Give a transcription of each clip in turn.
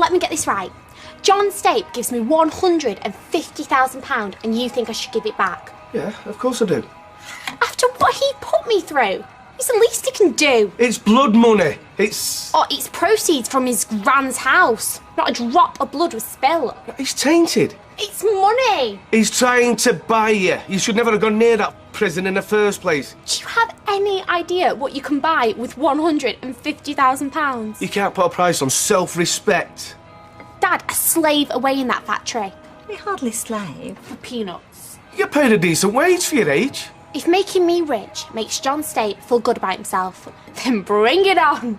let me get this right. John Stape gives me £150,000 and you think I should give it back? Yeah, of course I do. After what he put me through? It's the least he can do. It's blood money. It's proceeds from his gran's house. Not a drop of blood was spilled. It's tainted. It's money. He's trying to buy you. You should never have gone near that prison in the first place. Do you have any idea what you can buy with £150,000? You can't put a price on self-respect. Dad, a slave away in that factory. We're hardly slave. For peanuts. You get paid a decent wage for your age. If making me rich makes John Stape feel good about himself, then bring it on.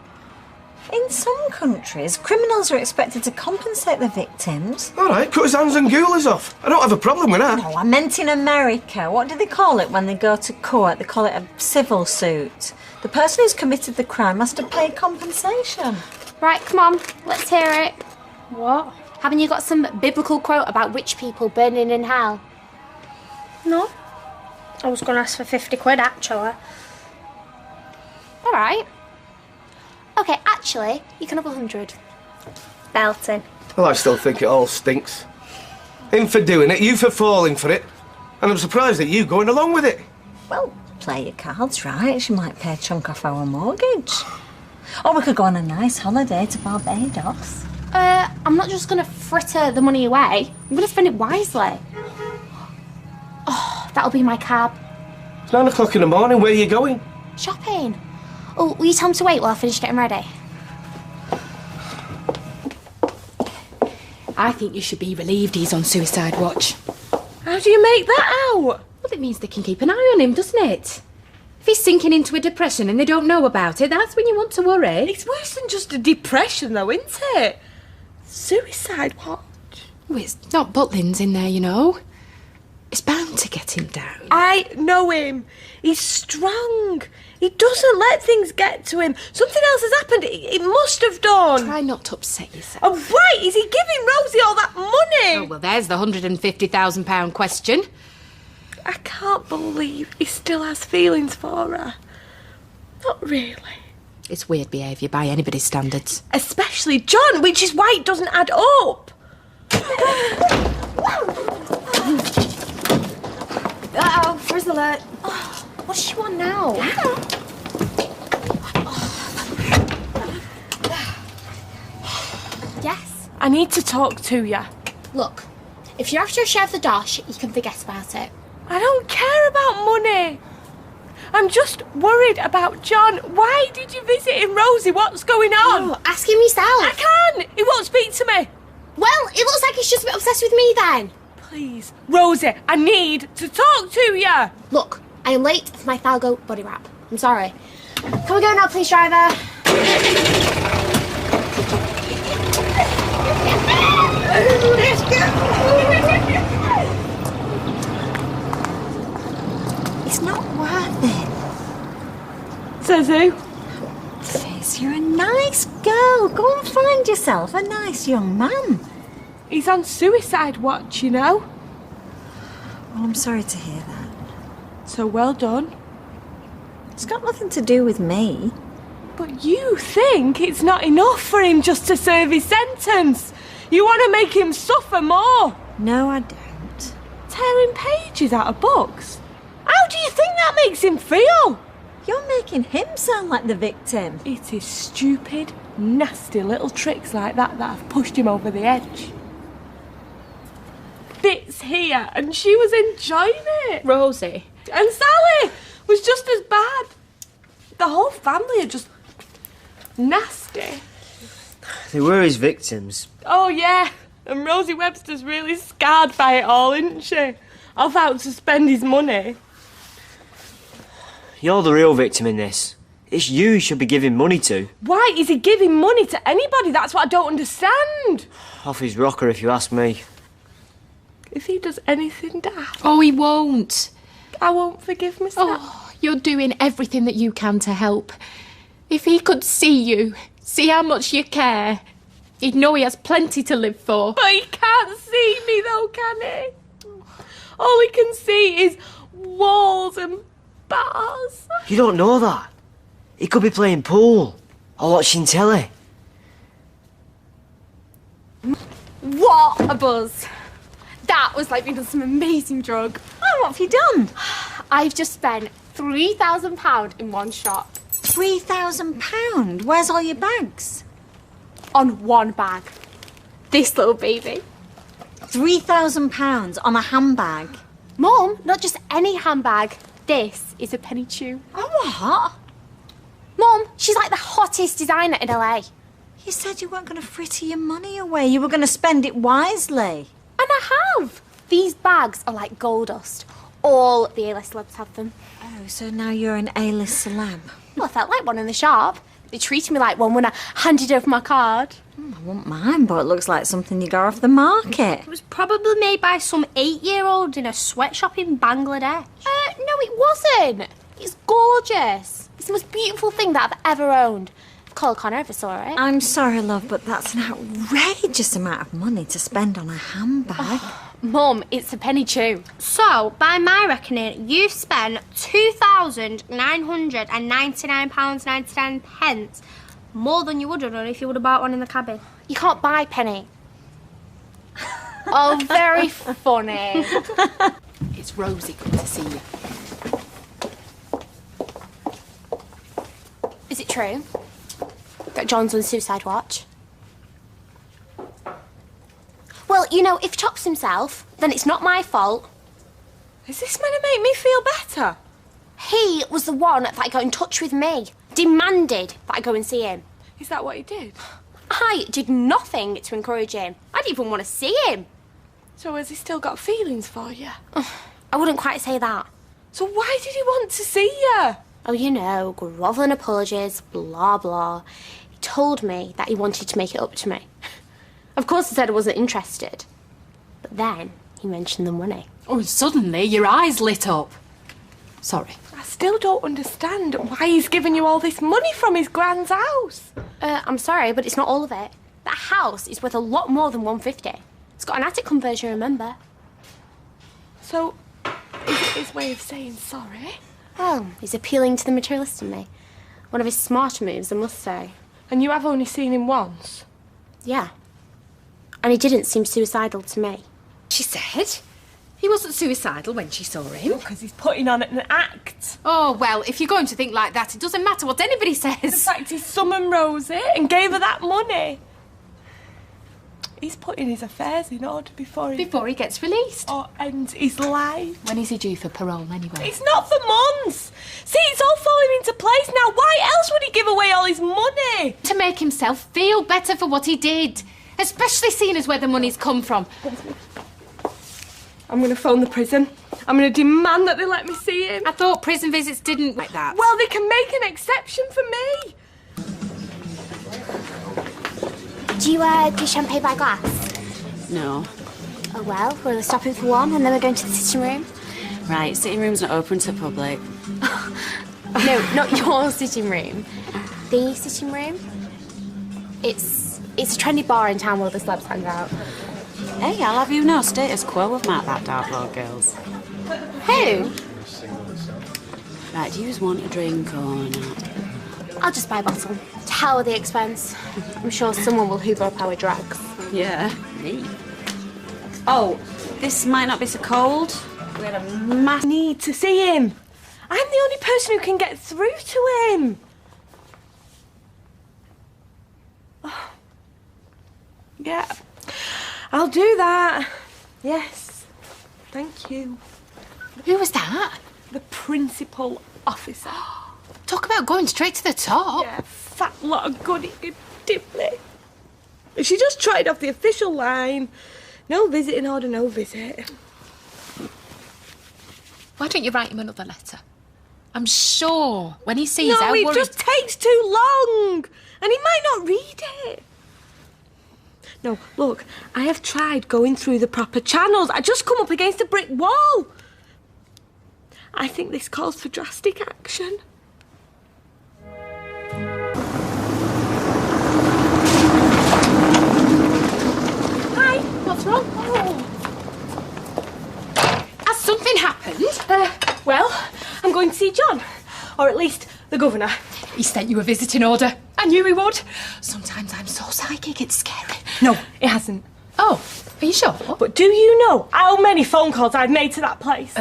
In some countries, criminals are expected to compensate their victims. All right, cut his hands and goolers off. I don't have a problem with that. No, I meant in America. What do they call it when they go to court? They call it a civil suit. The person who's committed the crime has to pay compensation. Right, come on, let's hear it. What? Haven't you got some biblical quote about rich people burning in hell? No. I was going to ask for 50 quid, actually. All right. Okay, actually, you can have 100. Belting. Well, I still think it all stinks. Him for doing it, you for falling for it. And I'm surprised at you going along with it. Well, play your cards right. She might pay a chunk off our mortgage. Or we could go on a nice holiday to Barbados. I'm not just going to fritter the money away. I'm going to spend it wisely. Oh, that'll be my cab. It's 9 o'clock in the morning. Where are you going? Shopping. Oh, will you tell him to wait while I finish getting ready? I think you should be relieved he's on suicide watch. How do you make that out? Well, it means they can keep an eye on him, doesn't it? If he's sinking into a depression and they don't know about it, that's when you want to worry. It's worse than just a depression, though, isn't it? Suicide watch. Well, it's not Butlins in there, you know. It's bound to get him down. I know him. He's strong. He doesn't let things get to him. Something else has happened. It must have done. Try not to upset yourself. Oh, right. Is he giving Rosie all that money? Oh, well, there's the £150,000 question. I can't believe he still has feelings for her. Not really. It's weird behaviour by anybody's standards. Especially John, which is why it doesn't add up. Uh-oh, first alert. Oh, what does she want now? Yes? I need to talk to you. Look, if you're after a share of the dosh, you can forget about it. I don't care about money. I'm just worried about John. Why did you visit him, Rosie? What's going on? Oh, ask him yourself. I can't. He won't speak to me. Well, it looks like he's just a bit obsessed with me then. Please, Rosie, I need to talk to you. Look, I am late for my Falgo body wrap. I'm sorry. Can we go now, please, driver? Let's go! It's not worth it. Says who? Fizz, you're a nice girl. Go and find yourself a nice young man. He's on suicide watch, you know. Oh, I'm sorry to hear that. So well done. It's got nothing to do with me. But you think it's not enough for him just to serve his sentence. You want to make him suffer more. No, I don't. Tearing pages out of books. How do you think that makes him feel? You're making him sound like the victim. It is stupid, nasty little tricks like that that have pushed him over the edge. Bit's here and she was enjoying it. Rosie. And Sally was just as bad. The whole family are just nasty. They were his victims. Oh yeah, and Rosie Webster's really scarred by it all, isn't she? I've out to spend his money. You're the real victim in this. It's you he should be giving money to. Why is he giving money to anybody? That's what I don't understand. Off his rocker, if you ask me. If he does anything daft, Oh, he won't. I won't forgive myself. Oh, you're doing everything that you can to help. If he could see you, see how much you care, he'd know he has plenty to live for. But he can't see me though, can he? All he can see is walls and bars. You don't know that. He could be playing pool or watching telly. What a buzz. That was like being on some amazing drug. Oh, what have you done? I've just spent £3,000 in one shop. £3,000? Where's all your bags? On one bag. This little baby. £3,000 on a handbag? Mum, not just any handbag. This is a penny chew. Oh, what? Mum, she's like the hottest designer in LA. You said you weren't going to fritter your money away. You were going to spend it wisely. And I have. These bags are like gold dust. All the A-list celebs have them. Oh, so now you're an A-list celeb. Well, I felt like one in the shop. They treated me like one when I handed over my card. I won't mind, but it looks like something you got off the market. It was probably made by some 8-year-old in a sweatshop in Bangladesh. No, it wasn't. It's gorgeous. It's the most beautiful thing that I've ever owned. If Cole Connor ever saw it. I'm sorry, love, but that's an outrageous amount of money to spend on a handbag. Mum, it's a penny chew. So, by my reckoning, you've spent £2,999.99 more than you would have done if you would have bought one in the cabin. You can't buy penny. Oh, very funny. It's Rosie, good to see you. Is it true that John's on suicide watch? Well, you know, if he chops himself, then it's not my fault. Is this meant to make me feel better? He was the one that got in touch with me, demanded that I go and see him. Is that what he did? I did nothing to encourage him. I didn't even want to see him. So has he still got feelings for you? I wouldn't quite say that. So why did he want to see you? Oh, you know, grovelling apologies, blah, blah. He told me that he wanted to make it up to me. Of course, I said I wasn't interested. But then he mentioned the money. Oh, and suddenly your eyes lit up. Sorry. I still don't understand why he's giving you all this money from his grand's house. I'm sorry, but it's not all of it. That house is worth a lot more than 150. It's got an attic conversion, remember? So, is it his way of saying sorry? Well, he's appealing to the materialist in me. One of his smarter moves, I must say. And you have only seen him once? Yeah. And he didn't seem suicidal to me. She said he wasn't suicidal when she saw him. Because he's putting on an act. Oh, well, if you're going to think like that, it doesn't matter what anybody The says. fact he summoned Rosie and gave her that money. He's putting his affairs in order before he Gets released. or ends his life. When is he due for parole, anyway? It's not for months. See, it's all falling into place now. Why else would he give away all his money? To make himself feel better for what he did. Especially seeing as where the money's come from. I'm going to phone the prison. I'm going to demand that they let me see him. I thought prison visits didn't like that. Well, they can make an exception for me. Do you do champagne by glass? No. Oh, well, we're stopping for one and then we're going to the sitting room. Right, sitting room's not open to public. No, not your sitting room. The sitting room. It's a trendy bar in town where the celebs hang out. Hey, I'll have you know, status quo with Matt, that dark lord girls. Who? Right, do you just want a drink or not? I'll just buy a bottle. To hell with the expense. I'm sure someone will hoover up our drugs. Yeah, me. Oh, this might not be so cold. We had a massive... Need to see him. I'm the only person who can get through to him. Oh. Yeah, I'll do that. Yes, thank you. Who was that? The principal officer. Talk about going straight to the top. Yeah, fat lot of goody good diddly. She just tried off the official line. No visiting order, no visit. Why don't you write him another letter? I'm sure when he sees No, how it worried... just takes too long. And he might not read it. No, look, I have tried going through the proper channels. I just come up against a brick wall. I think this calls for drastic action. Hi, what's wrong? Has something happened? Well, I'm going to see John. Or at least the governor. He sent you a visiting order. I knew he would. Sometimes I'm so psychic, it's scary. No, it hasn't. Oh, are you sure? But do you know how many phone calls I've made to that place?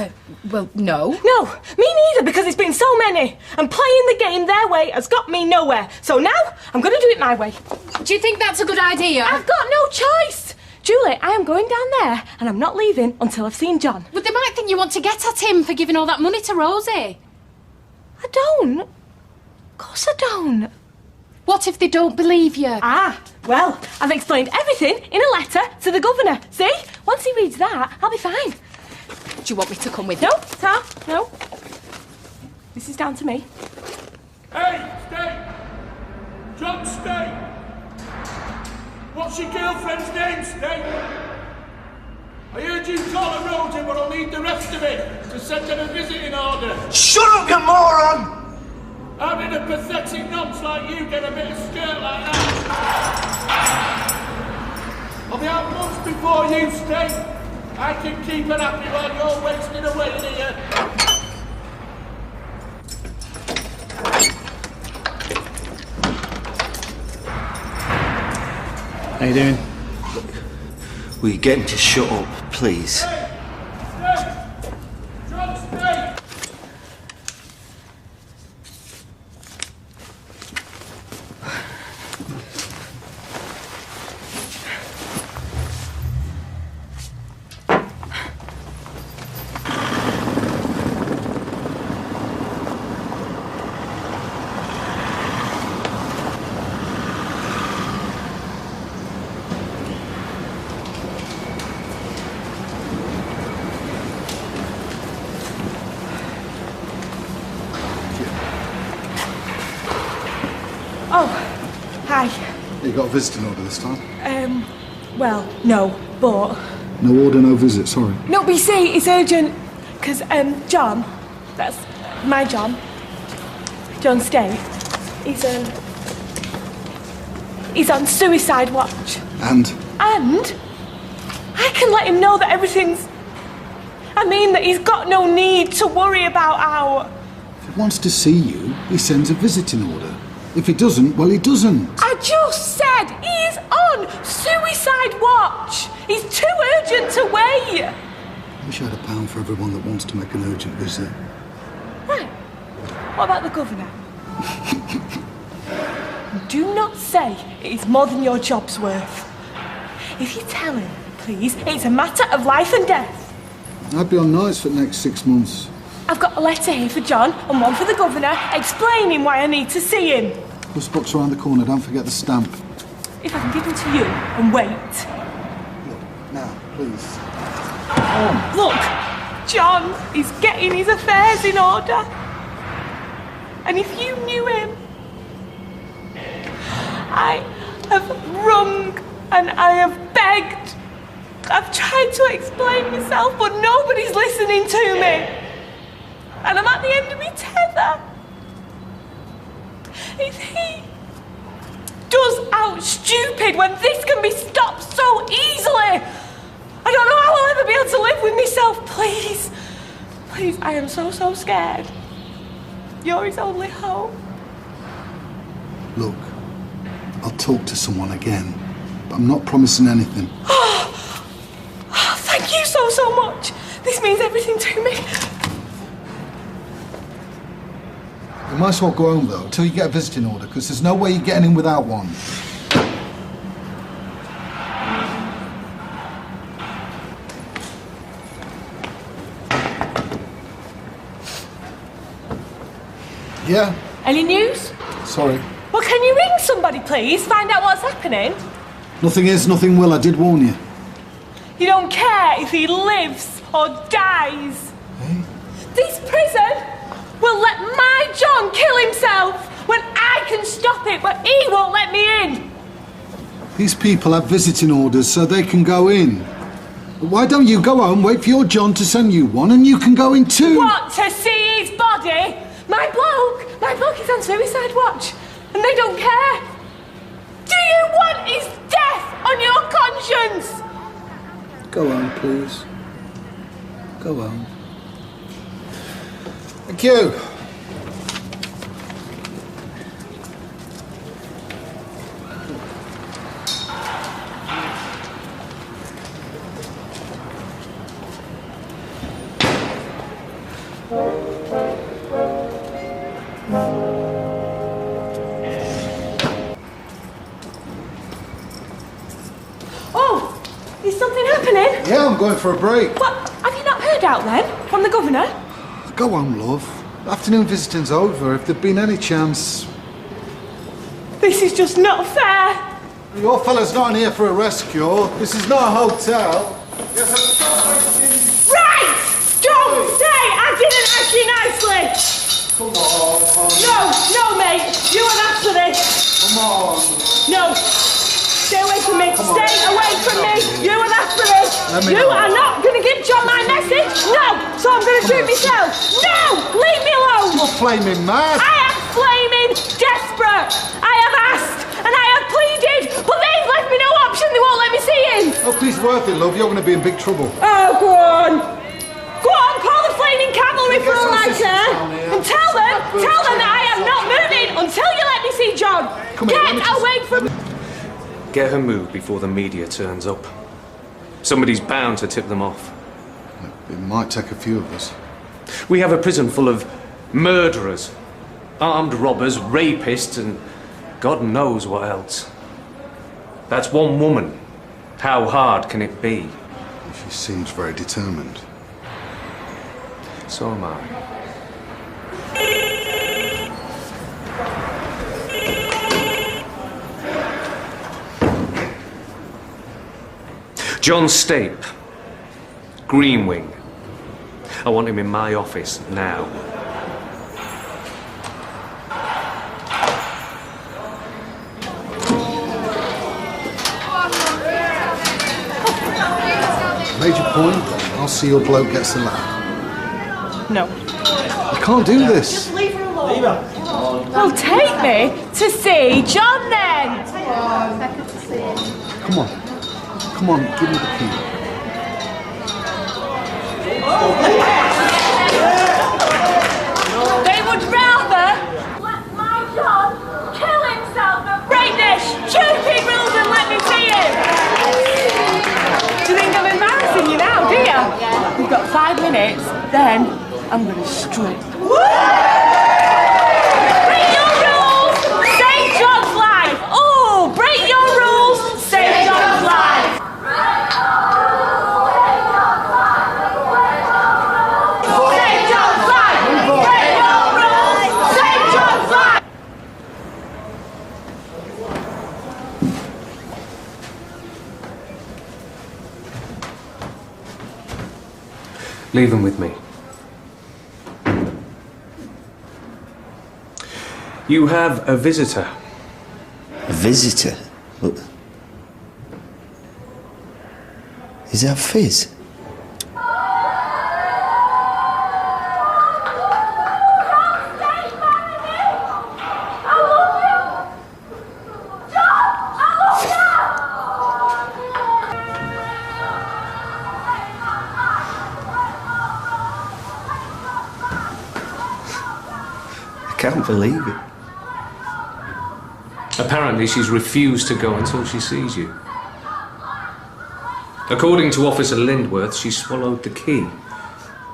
Well, no. No, me neither, because it's been so many. And playing the game their way has got me nowhere. So now, I'm going to do it my way. Do you think that's a good idea? I've got no choice. Julie, I am going down there, and I'm not leaving until I've seen John. But they might think you want to get at him for giving all that money to Rosie. I don't. Of course I don't. What if they don't believe you? Ah, well, I've explained everything in a letter to the governor. See? Once he reads that, I'll be fine. Do you want me to come with No, you? Tar, no. This is down to me. Hey, Stape! John Stape! What's your girlfriend's name, Stape? I heard you call her Rosie, but I'll need the rest of it to send her a visiting order. Shut up, you moron! How did a pathetic nonce like you get a bit of skirt like that? I'll be out months before you, Stape. I can keep her happy while you're wasting away in here. How you doing? Will you get him to shut up, please? Hey, Stape! John Stape! Oh, hi. You got a visiting order this time? Well, no, but... No order, no visit, sorry. No, but you see, it's urgent, because, John, that's my John, John Stape, he's on suicide watch. And? And I can let him know that everything's... I mean that he's got no need to worry about our... If he wants to see you, he sends a visiting order. If he doesn't, well, he doesn't. I just said he is on suicide watch. He's too urgent to wait. I wish I had £1 for everyone that wants to make an urgent visit. Right. What about the governor? Do not say it is more than your job's worth. If you tell him, please, it's a matter of life and death. I'd be on nights for the next 6 months. I've got a letter here for John and one for the governor explaining why I need to see him. Bus box around the corner, don't forget the stamp. If I can give him to you and wait. Look, now, please. Look, John is getting his affairs in order. And if you knew him, I have wrung and I have begged. I've tried to explain myself, but nobody's listening to me. And I'm at the end of my tether. If he does out stupid when this can be stopped so easily, I don't know how I'll ever be able to live with myself. Please, please, I am so scared. You're his only hope. Look, I'll talk to someone again, but I'm not promising anything. Oh, thank you so much. This means everything to me. You might as well go home, though, until you get a visiting order, because there's no way you're getting in without one. Yeah? Any news? Sorry. Well, can you ring somebody, please? Find out what's happening. Nothing is, nothing will. I did warn you. You don't care if he lives or dies. Hey? This prison will let my John kill himself when I can stop it, but he won't let me in. These people have visiting orders so they can go in. But why don't you go home, wait for your John to send you one, and you can go in too? What, to see his body? My bloke is on suicide watch, and they don't care. Do you want his death on your conscience? Go home, please. Go home. Thank you. Oh, is something happening? Yeah, I'm going for a break. What? Have you not heard out then? From the governor? Go home, love. Afternoon visiting's over. If there'd been any chance... This is just not fair. Your fella's not here for a rescue. This is not a hotel. Right! Don't say I didn't ask you nicely! Come on. No, mate. You weren't asked for this. Come on. No. Stay away from me. Stay away from me. You weren't asked for this. You are not going to give John my message. No. So I'm going to do it myself. No! Leave me alone. You're flaming mad. I am flaming desperate. I have asked and I have pleaded, but they've left me no option. They won't let me see him. Oh, please, worth it, love. You're going to be in big trouble. Oh, go on. Go on, call the flaming cavalry for all I care. And tell them that I am not moving until you let me see John. Get away from me. Get her moved before the media turns up. Somebody's bound to tip them off. It might take a few of us. We have a prison full of murderers, armed robbers, rapists, and God knows what else. That's one woman. How hard can it be? She seems very determined. So am I. John Stape, Green Wing. I want him in my office now. Made your point. I'll see your bloke gets the lab. No. You can't do this. Leave her alone. Well, take me to see John then. Come on. Come on, give me the key. They would rather let my John kill himself than break their stupid rules and let me see him. Do you think I'm embarrassing you now, do you? We've got 5 minutes, then I'm going to strip. Break your rules, save John's life. Oh, break your rules, save John's life. Save John's life. Break your rules, save John's life. Leave him with me. You have a visitor. A visitor? What? Is that Fizz? I can't believe it. Apparently she's refused to go until she sees you. According to Officer Lindworth, she swallowed the key. You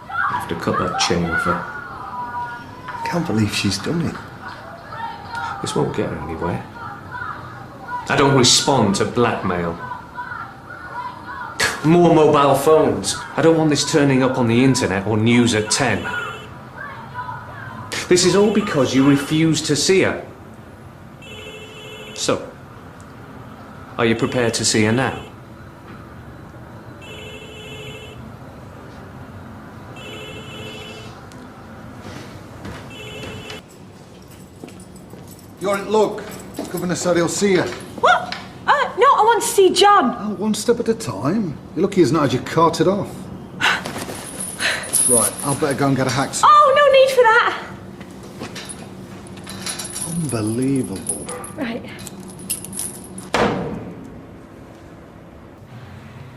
have to cut that chain off her. I can't believe she's done it. This won't get her anywhere. I don't respond to blackmail. More mobile phones. I don't want this turning up on the internet or news at 10. This is all because you refuse to see her. So, are you prepared to see her now? You're in luck. Governor said he'll see you. What? No, I want to see John. Oh, one step at a time. You're lucky he's not had you carted off. Right, I'll better go and get a hacksaw. Oh, no need for that. Unbelievable. Right.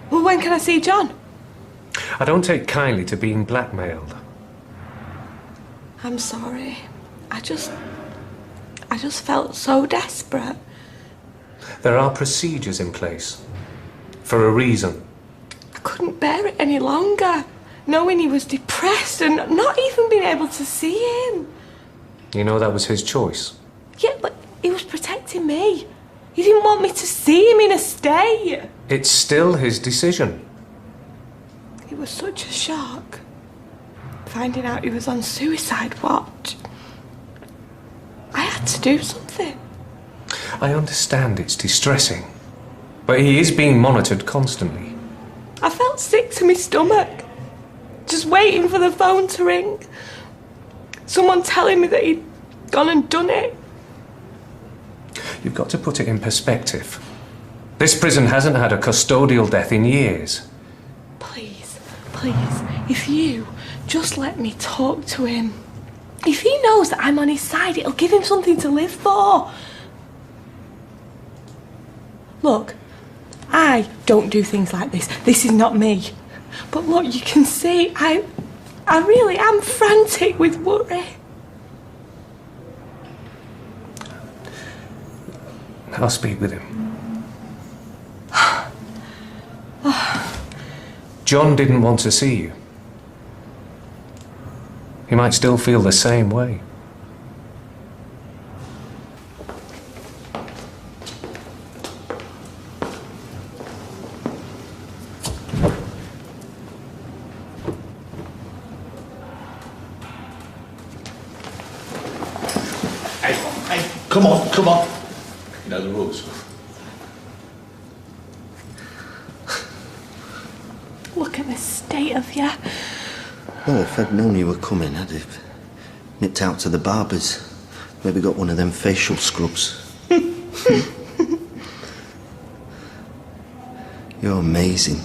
Well, when can I see John? I don't take kindly to being blackmailed. I'm sorry. I just felt so desperate. There are procedures in place. For a reason. I couldn't bear it any longer. Knowing he was depressed and not even being able to see him. You know that was his choice. Yeah, but he was protecting me. He didn't want me to see him in a state. It's still his decision. It was such a shock. Finding out he was on suicide watch. I had to do something. I understand it's distressing, but he is being monitored constantly. I felt sick to my stomach. Just waiting for the phone to ring. Someone telling me that he'd gone and done it. You've got to put it in perspective. This prison hasn't had a custodial death in years. Please, if you just let me talk to him. If he knows that I'm on his side, it'll give him something to live for. Look, I don't do things like this. This is not me. But look, you can see I really am frantic with worry. I'll speak with him. John didn't want to see you. He might still feel the same way. Hey, come on. You know the rules. Look at the state of you. Well, if I'd known you were coming, I'd have nipped out to the barber's. Maybe got one of them facial scrubs. You're amazing.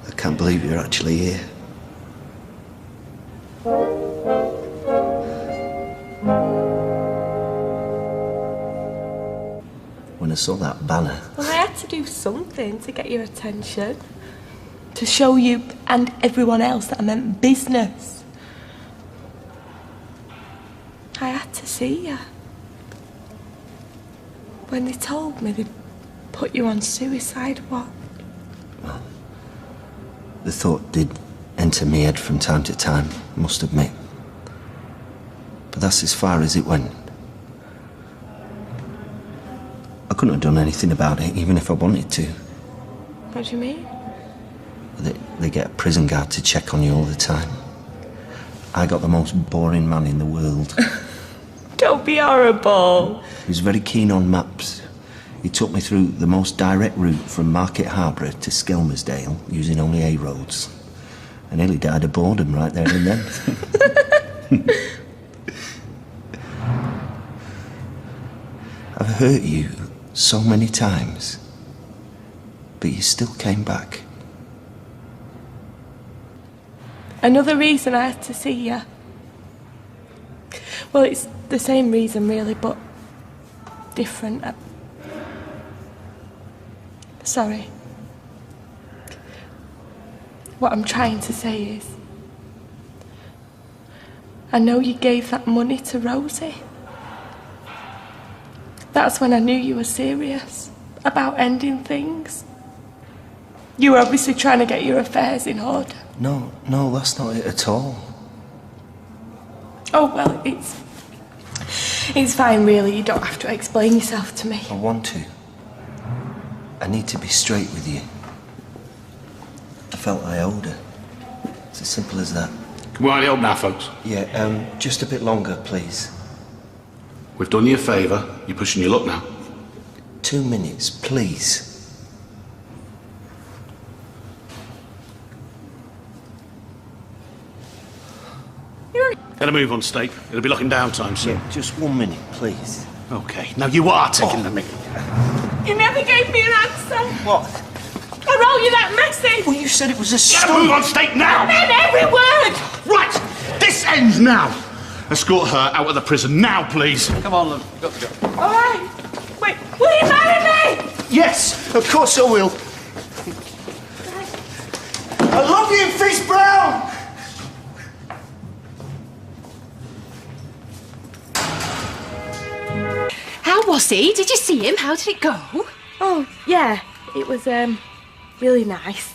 I can't believe you're actually here. When I saw that banner... Well, I had to do something to get your attention. To show you and everyone else that I meant business. I had to see you. When they told me they'd put you on suicide watch. Well, the thought did enter my head from time to time, I must admit. But that's as far as it went. I couldn't have done anything about it, even if I wanted to. What do you mean? They get a prison guard to check on you all the time. I got the most boring man in the world. Don't be horrible. He was very keen on maps. He took me through the most direct route from Market Harbour to Skelmersdale, using only A roads. I nearly died of boredom right there and then. I've hurt you so many times, but you still came back. Another reason I had to see you. Well, it's the same reason really, but different. Sorry. What I'm trying to say is, I know you gave that money to Rosie. That's when I knew you were serious about ending things. You were obviously trying to get your affairs in order. No, that's not it at all. Oh, well, it's fine, really. You don't have to explain yourself to me. I want to. I need to be straight with you. I felt I owed her. It's as simple as that. Can we wind it up now, folks? Yeah, just a bit longer, please. We've done you a favour. You're pushing your luck now. 2 minutes, please. Gotta move on, Stape. It'll be locking down time soon. Yeah, just 1 minute, please. Okay, now you are taking the mickey. You never gave me an answer. What? I wrote you that message. Well, you said it was a Gotta move on, Stape, now! I meant every word. Right! This ends now! Escort her out of the prison now, please. Come on, love. Got to go. All right. Wait, will you marry me? Yes, of course I will. I love you, Fish Brown! How was he? Did you see him? How did it go? Oh, yeah. It was, really nice.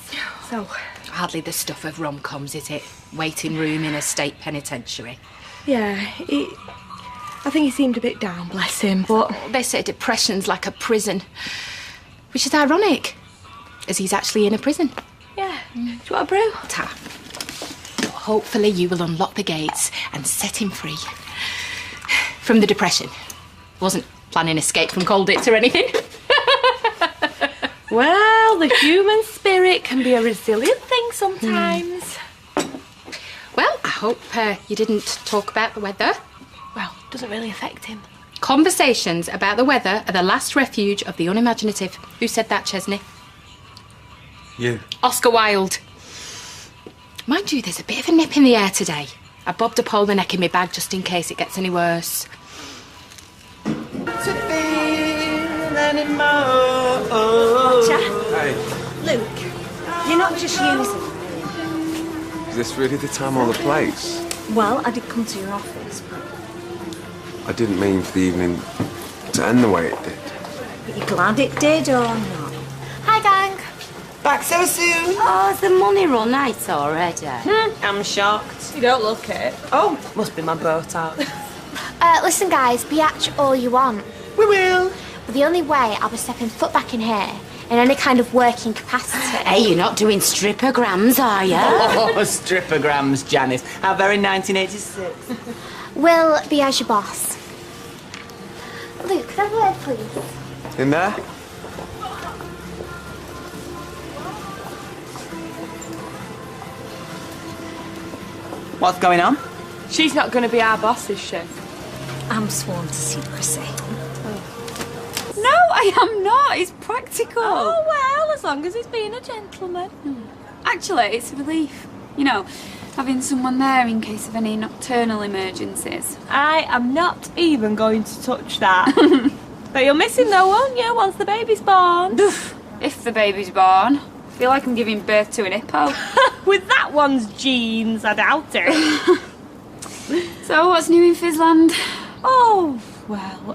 So... Hardly the stuff of rom-coms, is it? Waiting room in a state penitentiary. Yeah, I think he seemed a bit down, bless him, but... They say depression's like a prison, which is ironic, as he's actually in a prison. Yeah. Do you want a brew? Ta. But hopefully you will unlock the gates and set him free. From the depression. Wasn't planning escape from Colditz or anything. Well, the human spirit can be a resilient thing sometimes. Well, I hope you didn't talk about the weather. Well, doesn't really affect him. Conversations about the weather are the last refuge of the unimaginative. Who said that, Chesney? You. Oscar Wilde. Mind you, there's a bit of a nip in the air today. I bobbed a pole the neck in my bag just in case it gets any worse. Hey, Luke, you're not just using me. is this really the time or the place? Well, I did come to your office, but I didn't mean for the evening to end the way it did. you glad it did or not? Hi, gang. Back so soon? Oh, is the money run night already? I'm shocked. You don't look it. Oh, must be my boat out. Listen, guys, biatch all you want. We will. But the only way I'll be stepping foot back in here in any kind of working capacity. Hey, you're not doing strippergrams, are you? Oh, strippergrams, Janice. How very 1986. Will be as your boss. Luke, can I have a word, please? In there? What's going on? She's not going to be our boss, is she? I'm sworn to secrecy. No, I am not. It's practical. Oh, well, as long as he's being a gentleman. Actually, it's a relief. You know, having someone there in case of any nocturnal emergencies. I am not even going to touch that. But you'll miss him though, won't you, once the baby's born? If the baby's born. I feel like I'm giving birth to an hippo. With that one's genes, I doubt it. So, what's new in Fizzland? Oh, well,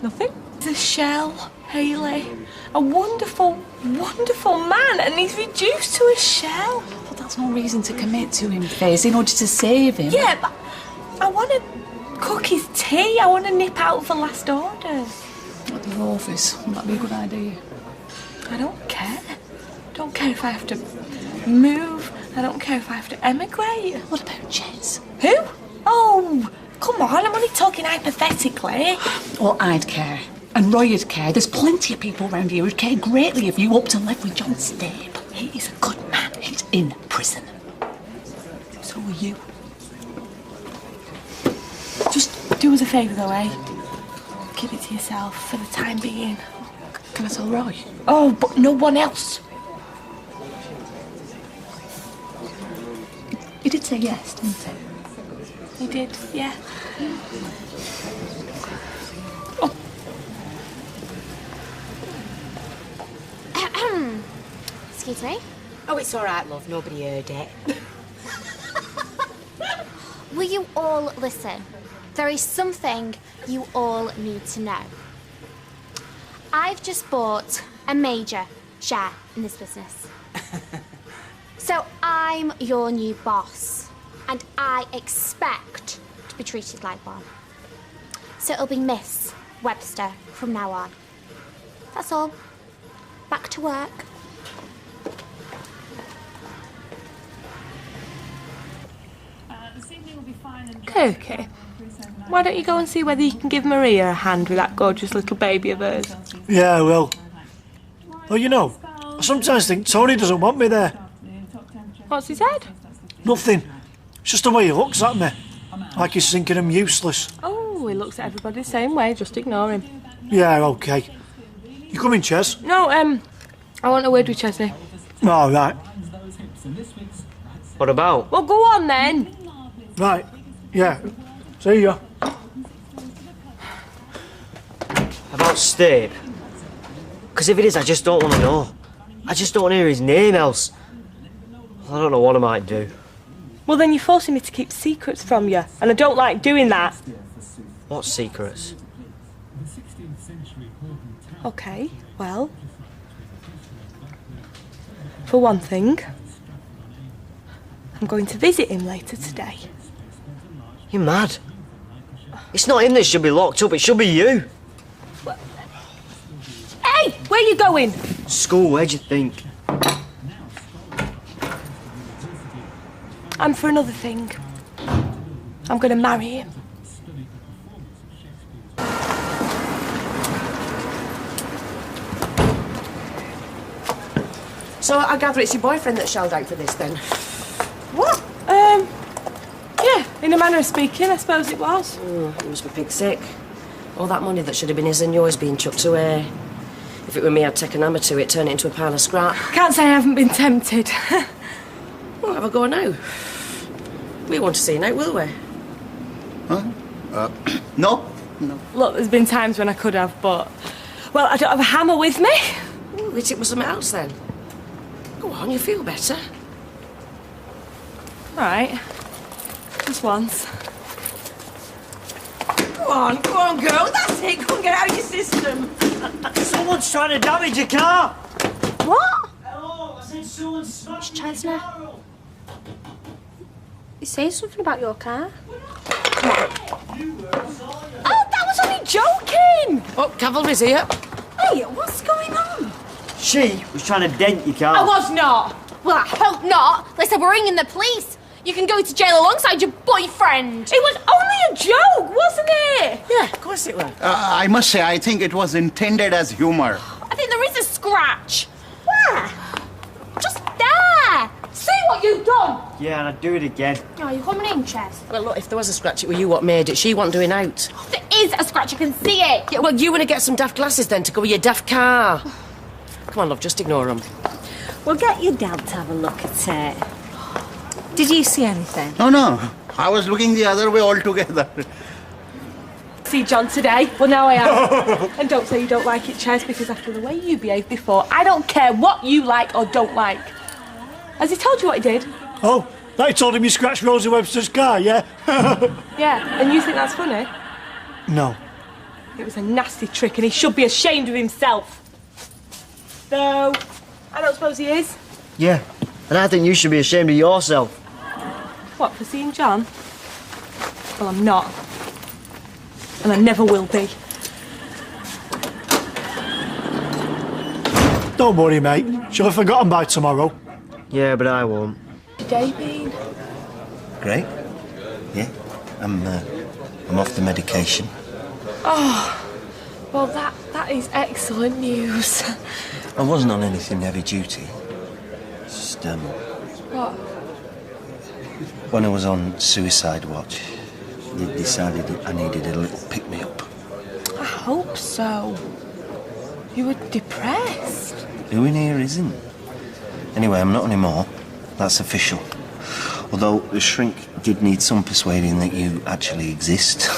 nothing. The shell, Hayley. A wonderful, wonderful man, and he's reduced to a shell. But that's no reason to commit to him, Fizz, in order to save him. Yeah, but I want to cook his tea. I want to nip out for last orders. At the office, that'd be a good idea. I don't care. Don't care if I have to move. I don't care if I have to emigrate. What about Jez? Who? Oh, come on, I'm only talking hypothetically. Well, I'd care. And Roy'd care. There's plenty of people around here who'd care greatly if you upped and left with John Stape. He is a good man. He's in prison. So are you. Just do us a favour though, eh? Keep it to yourself for the time being. Can I tell Roy? Oh, but no one else. You did say yes, didn't you? He did, yeah. Excuse me? Oh, it's all right, love. Nobody heard it. Will you all listen? There is something you all need to know. I've just bought a major share in this business. So I'm your new boss, and I expect to be treated like one. So it'll be Miss Webster from now on. That's all. Back to work. Kirky, why don't you go and see whether you can give Maria a hand with that gorgeous little baby of hers? Yeah, well, you know, I sometimes think Tony doesn't want me there. What's he said? Nothing. It's just the way he looks at me. Like he's thinking I'm useless. Oh, he looks at everybody the same way, just ignore him. Yeah, okay. You coming, Ches? No, I want a word with Chesney. All right. What about? Well, go on then. Right. Yeah. See ya. About Stape? Because if it is, I just don't want to know. I just don't want to hear his name else. I don't know what I might do. Well, then you're forcing me to keep secrets from you, and I don't like doing that. What secrets? Okay, well... For one thing, I'm going to visit him later today. You're mad. It's not him that should be locked up, it should be you. Hey, where you going? School, where'd you think? And for another thing, I'm going to marry him. So I gather it's your boyfriend that shelled out for this, then? What? Yeah, in a manner of speaking, I suppose it was. He must be pig sick. All that money that should have been his and yours being chucked away. If it were me, I'd take an hammer to it, turn it into a pile of scrap. Can't say I haven't been tempted. Well, have a go now. We want to see you now, will we? Huh? No. No. Look, there's been times when I could have, but... Well, I don't have a hammer with me. Wish it was something else, then. Go on, you feel better. All right. Just once. Go on, girl. That's it. Go and get it out of your system. Someone's trying to damage your car! What? Hello, I said someone's smashed Chesney. He's saying something about your car. Oh, that was only joking! Oh, cavalry's here. Hey, what's going on? She was trying to dent your car. I was not. Well, I hope not. They said we're ringing the police. You can go to jail alongside your boyfriend. It was only a joke, wasn't it? Yeah, of course it was. I must say, I think it was intended as humor. I think there is a scratch. Where? Just there. See what you've done? Yeah, and I'd do it again. Oh, you coming in, Ches? Well, look, if there was a scratch, it were you what made it. She wasn't doing out. There is a scratch. I can see it. Yeah, well, you want to get some daft glasses then to go with your daft car. Come on, love, just ignore them. We'll get your dad to have a look at it. Did you see anything? No. I was looking the other way altogether. See John today? Well, now I am. And don't say you don't like it, Ches, because after the way you behaved before, I don't care what you like or don't like. Has he told you what he did? Oh, they told him you scratched Rosie Webster's car, yeah? Yeah, and you think that's funny? No. It was a nasty trick and he should be ashamed of himself. Though, I don't suppose he is. Yeah, and I think you should be ashamed of yourself. What, for seeing John? Well, I'm not. And I never will be. Don't worry, mate. She'll have forgotten by tomorrow. Yeah, but I won't. Day been? Great. Yeah, I'm off the medication. Oh, well, that is excellent news. I wasn't on anything heavy duty. Just, What? when I was on suicide watch, they decided that I needed a little pick-me-up. I hope so. You were depressed. Who in here isn't? Anyway, I'm not anymore. That's official. Although the shrink did need some persuading that you actually exist.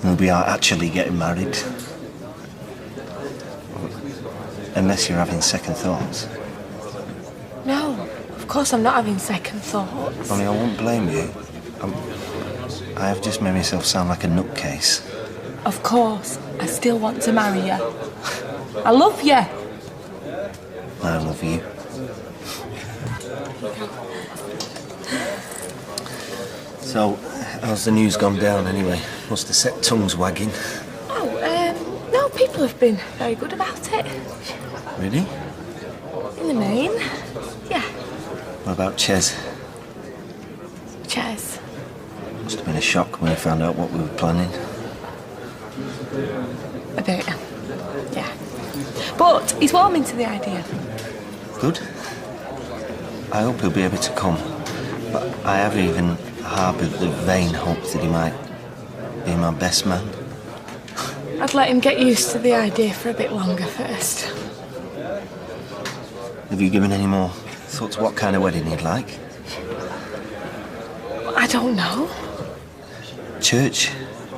And we are actually getting married. Unless you're having second thoughts. No, of course I'm not having second thoughts. Only I won't blame you. I have just made myself sound like a nutcase. Of course, I still want to marry you. I love you. I love you. So, how's the news gone down anyway? Must have set tongues wagging. Oh, no, people have been very good about it. Really? In the main, yeah. What about Ches? Ches. Must have been a shock when he found out what we were planning. A bit, yeah. But he's warming to the idea. Good. I hope he'll be able to come. But I have even harboured the vain hope that he might be my best man. I'd let him get used to the idea for a bit longer first. Have you given any more thought to what kind of wedding you'd like? I don't know. Church?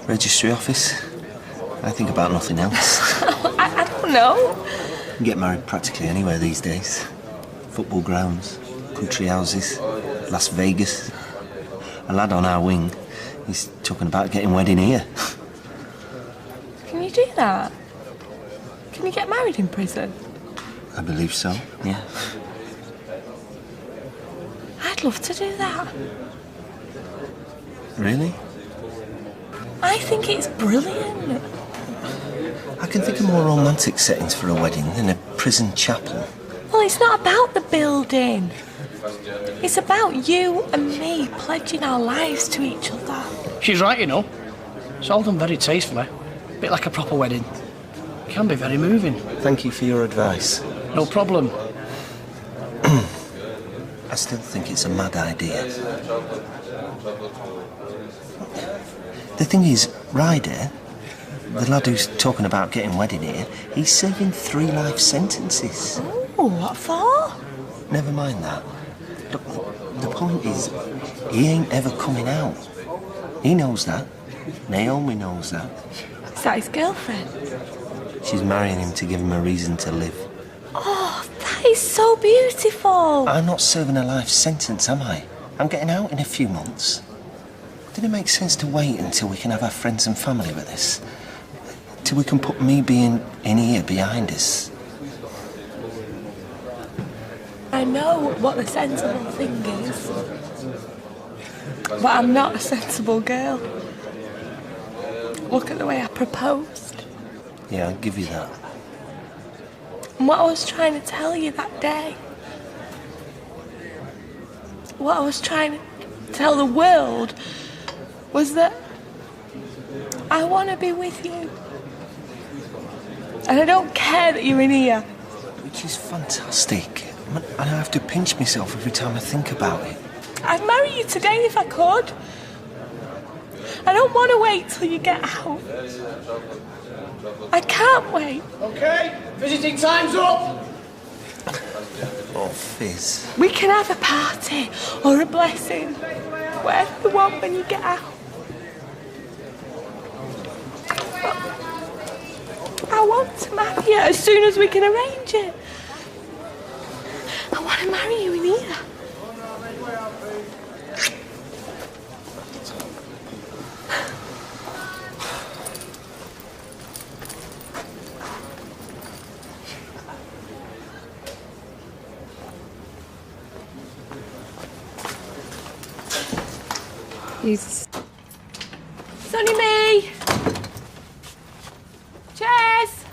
Registry office? I think about nothing else. I don't know. You can get married practically anywhere these days. Football grounds, country houses, Las Vegas. A lad on our wing, he's talking about getting wedding here. Can you do that? Can you get married in prison? I believe so, yeah. I'd love to do that. Really? I I think it's brilliant. I can think of more romantic settings for a wedding than a prison chapel. Well, it's not about the building. It's about you and me pledging our lives to each other. She's right, you know. It's all done very tastefully. A bit like a proper wedding. Can be very moving. Thank you for your advice. No problem. I still think it's a mad idea. The thing is, Ryder, the lad who's talking about getting wedded here, he's serving 3 life sentences. Oh, what for? Never mind that. Look, the point is, he ain't ever coming out. He knows that. Naomi knows that. Is that his girlfriend? She's marrying him to give him a reason to live. Oh, that is so beautiful. I'm not serving a life sentence, am I? I'm getting out in a few months. Did it make sense to wait until we can have our friends and family with us? Till we can put me being in here behind us? I know what the sensible thing is. But I'm not a sensible girl. Look at the way I proposed. Yeah, I'll give you that. And what I was trying to tell you that day. What I was trying to tell the world was that I want to be with you. And I don't care that you're in here. Which is fantastic. And I have to pinch myself every time I think about it. I'd marry you today if I could. I don't want to wait till you get out. I can't wait. Okay, visiting time's up. Oh, Fizz. We can have a party or a blessing. Whatever you want when you get out. I want to marry you as soon as we can arrange it. I want to marry you in here. It's only me. Cheers.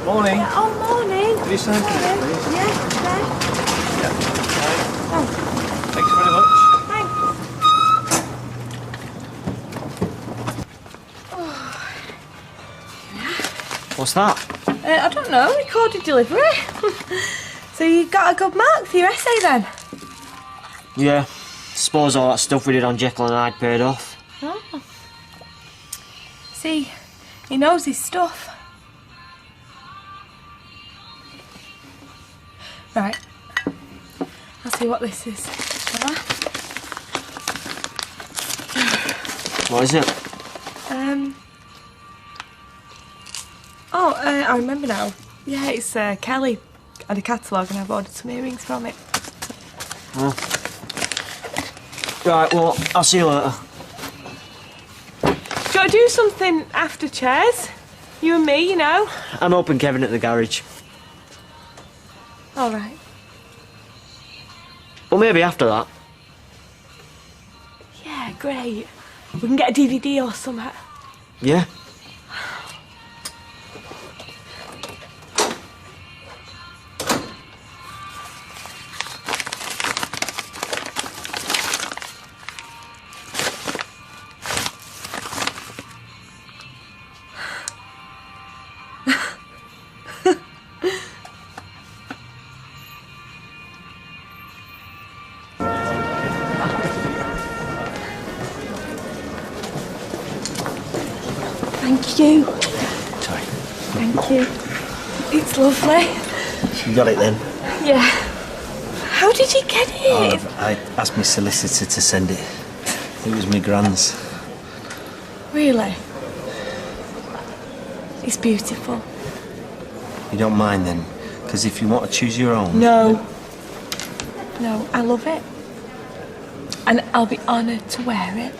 Morning. Oh, morning. Could you sign for this, please? Yeah, there. Oh, Thank you very much. thanks. What's that? I don't know, recorded delivery. So you got a good mark for your essay then? Yeah. Suppose all that stuff we did on Jekyll and Hyde paid off. Oh. See, he knows his stuff. Right. I'll see what this is. What is it? I remember now. Yeah, it's Kelly had a catalogue and I've ordered some earrings from it. Oh. Right, well, I'll see you later. Do you want to do something after chairs? You and me, you know? I'm helping Kevin at the garage. All right. Well, maybe after that. Yeah, great. We can get a DVD or something. Yeah? Thank you. Sorry. Thank you. It's lovely. You got it then? Yeah. How did you get it? I asked my solicitor to send it. It was my grand's. Really? It's beautiful. You don't mind then? Because if you want to choose your own... No. No, I love it. and I'll be honoured to wear it.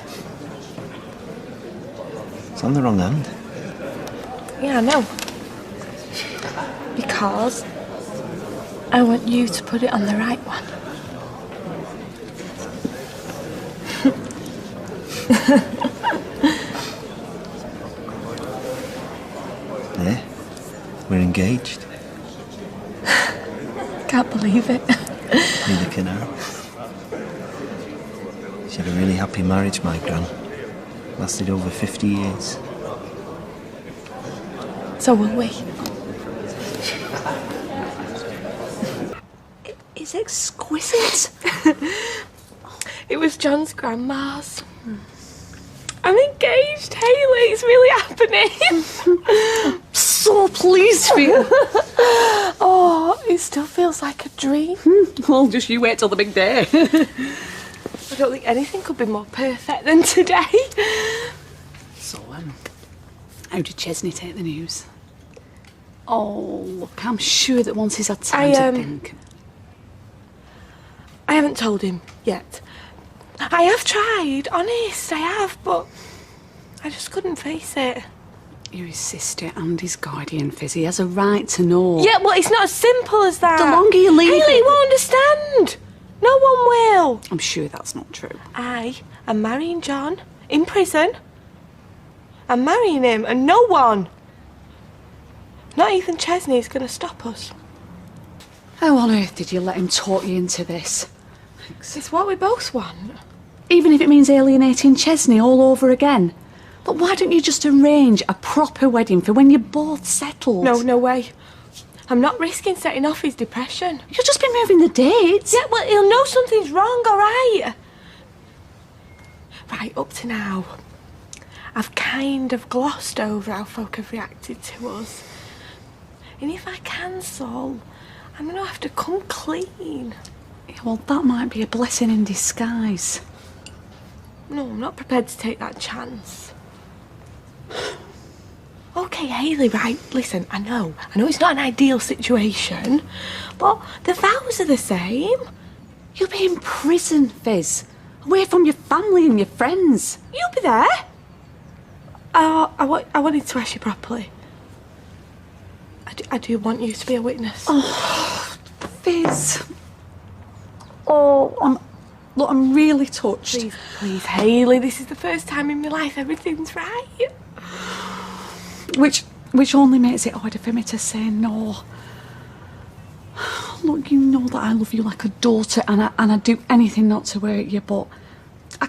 It's on the wrong hand. Yeah, I know. Because I want you to put it on the right one. There. We're engaged. Can't believe it. Neither can I. She had a really happy marriage, my gran. Lasted over 50 years. So will we. It's exquisite. It was John's grandma's. I'm engaged, Hayley. It's really happening. So pleased for you. Oh, it still feels like a dream. Well, just you wait till the big day. I don't think anything could be more perfect than today. So, how did Chesney take the news? Oh, look, I'm sure that once he's had time to think. I haven't told him yet. I have tried, honest, I have, but I just couldn't face it. You're his sister and his guardian, Fizz. He has a right to know. Yeah, well, it's not as simple as that. The longer you leave Hayley it, won't understand. No one will. I'm sure that's not true. I am marrying John in prison. I'm marrying him, and no one, not even Chesney, is going to stop us. How on earth did you let him talk you into this? It's what we both want. Even if it means alienating Chesney all over again. But why don't you just arrange a proper wedding for when you're both settled? No way. I'm not risking setting off his depression. You'll just be moving the dates. Yeah, well, he'll know something's wrong, all right? Right, up to now, I've kind of glossed over how folk have reacted to us. And if I cancel, I'm going to have to come clean. Yeah, well, that might be a blessing in disguise. No, I'm not prepared to take that chance. Okay, Hayley, right, listen, I know it's not an ideal situation, but the vows are the same. You'll be in prison, Fizz. Away from your family and your friends. You'll be there. I wanted to ask you properly. I do want you to be a witness. Oh, Fizz. Oh, I'm really touched. Please, Hayley, this is the first time in my life everything's right. Which only makes it harder for me to say no. Look, you know that I love you like a daughter, and I'd do anything not to hurt you, but I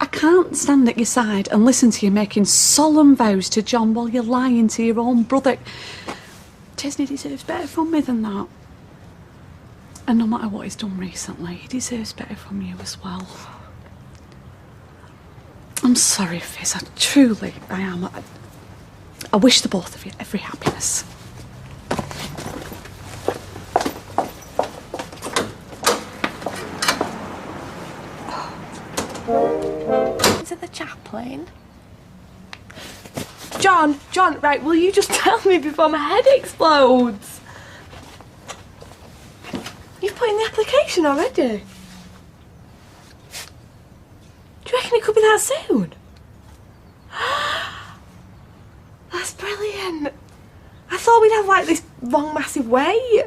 can't stand at your side and listen to you making solemn vows to John while you're lying to your own brother. Chesney deserves better from me than that. And no matter what he's done recently, he deserves better from you as well. I'm sorry, Fizz. I am. I wish the both of you every happiness. Is it the chaplain? John, right, will you just tell me before my head explodes? You've put in the application already? Do you reckon it could be that soon? That's brilliant. I thought we'd have like this long massive wait.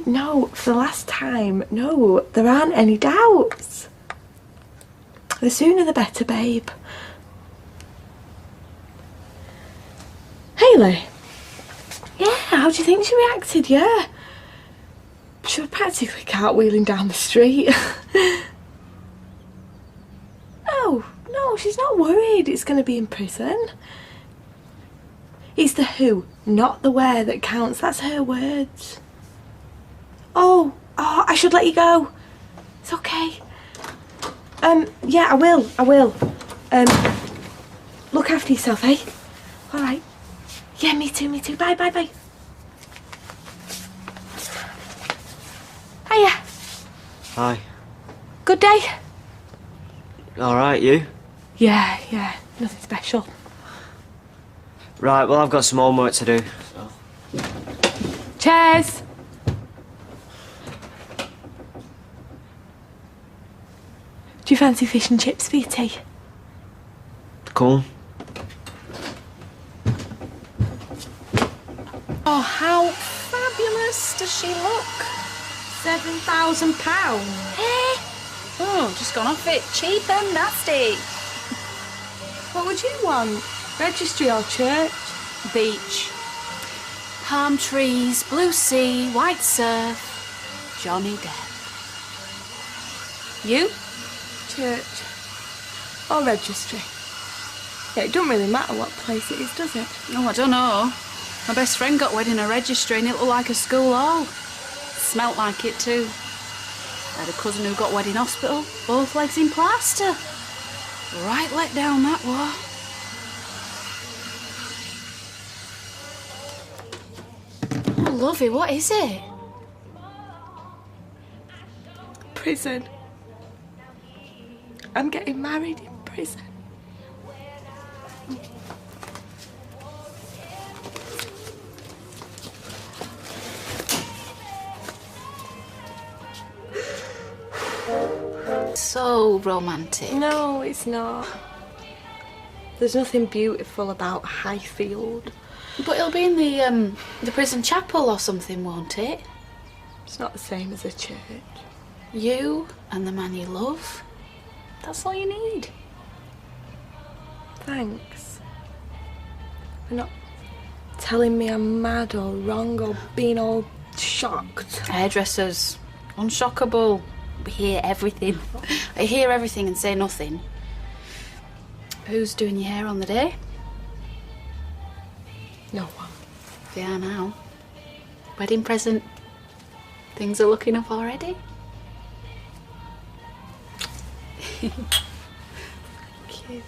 No, for the last time, no, there aren't any doubts. The sooner the better, babe. Hayley? Yeah, how do you think she reacted? Yeah. She was practically cartwheeling down the street. No, she's not worried it's going to be in prison. It's the who, not the where that counts. That's her words. Oh, I should let you go. It's okay. Yeah, I will. Look after yourself, eh? All right. Yeah, me too. Bye. Hiya. Hi. Good day? Alright, you? Yeah, nothing special. Right, well, I've got some homework to do. Cheers. Do you fancy fish and chips for your tea? Cool. Oh, how fabulous does she look? £7,000. Hey! Oh, just gone off it. Cheap and nasty. What would you want? Registry or church? Beach. Palm trees, blue sea, white surf. Johnny Depp. You? Church. Or registry. Yeah, it don't really matter what place it is, does it? Oh, I don't know. My best friend got wed in a registry and it looked like a school hall. Smelt like it too. I had a cousin who got wed in hospital, both legs in plaster. Right let down that war. Oh, lovey, what is it? Prison. I'm getting married in prison. So romantic. No, it's not. There's nothing beautiful about Highfield. But it'll be in the prison chapel or something, won't it? It's not the same as a church. You and the man you love. That's all you need. Thanks. You're not telling me I'm mad or wrong or being all shocked. Hairdressers. Unshockable. We hear everything. I hear everything and say nothing. Who's doing your hair on the day? No one. They are now. Wedding present. Things are looking up already. Cute.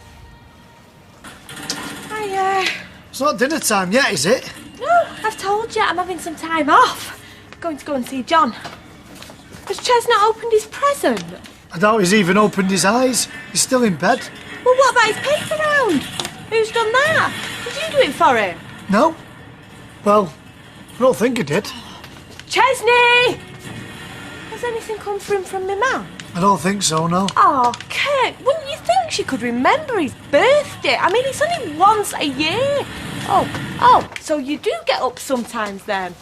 Hiya. It's not dinner time yet, is it? No, I've told you I'm having some time off. Going to go and see John. Has Ches not opened his present? I doubt he's even opened his eyes. He's still in bed. Well, what about his paper round? Who's done that? Did you do it for him? No? Well, I don't think he did. Chesney! Has anything come for him from my mum? I don't think so, no. Oh, Kurt, wouldn't you think she could remember his birthday? I mean, it's only once a year. Oh, so you do get up sometimes then?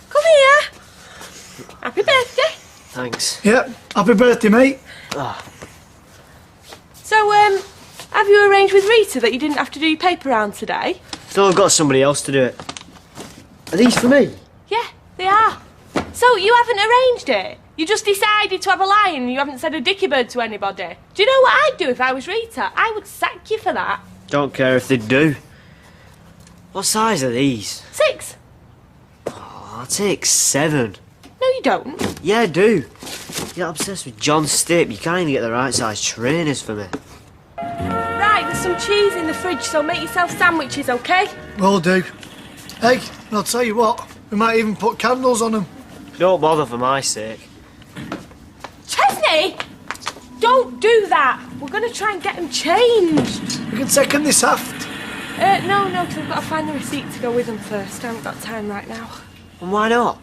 Come here. Happy birthday. Thanks. Yep. Happy birthday, mate. So, have you arranged with Rita that you didn't have to do your paper round today? Thought I've got somebody else to do it. Are these for me? Yeah, they are. So, you haven't arranged it? You just decided to have a lie and you haven't said a dicky bird to anybody? Do you know what I'd do if I was Rita? I would sack you for that. Don't care if they do. What size are these? 6. Oh, I'll take 7. No, you don't. Yeah, I do. You're obsessed with John Stape. You can't even get the right size trainers for me. Right, there's some cheese in the fridge, so make yourself sandwiches, okay? Will do. Hey, and I'll tell you what, we might even put candles on them. Don't bother for my sake. Chesney! Don't do that. We're going to try and get them changed. We can second this aft. No, because I've got to find the receipt to go with them first. I haven't got time right now. And why not?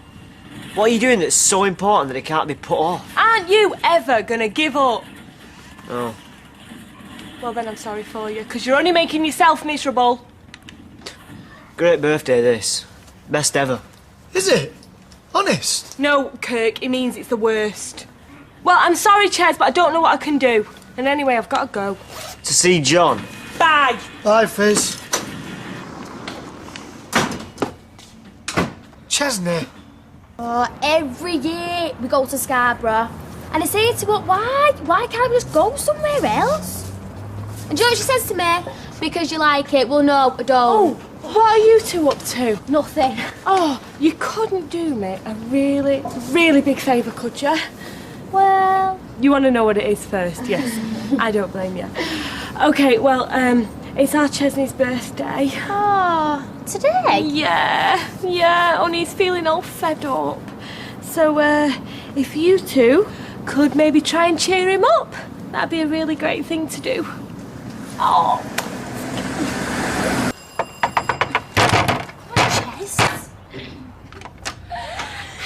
What are you doing that's so important that it can't be put off? Aren't you ever going to give up? Oh. Well, then I'm sorry for you, because you're only making yourself miserable. Great birthday, this. Best ever. Is it? Honest? No, Kirk, it means it's the worst. Well, I'm sorry, Ches, but I don't know what I can do. And anyway, I've got to go. To see John. Bye. Bye, Fizz. Chesney. Oh, every year we go to Scarborough. And I say to her, why can't we just go somewhere else? And do you know what she says to me? Because you like it. Well, no, I don't. Oh, what are you two up to? Nothing. Oh, you couldn't do me a really, really big favour, could you? Well... You want to know what it is first? Yes. I don't blame you. Okay, well, it's our Chesney's birthday. Oh, today? Yeah, only he's feeling all fed up. So, if you two could maybe try and cheer him up, that'd be a really great thing to do. Oh.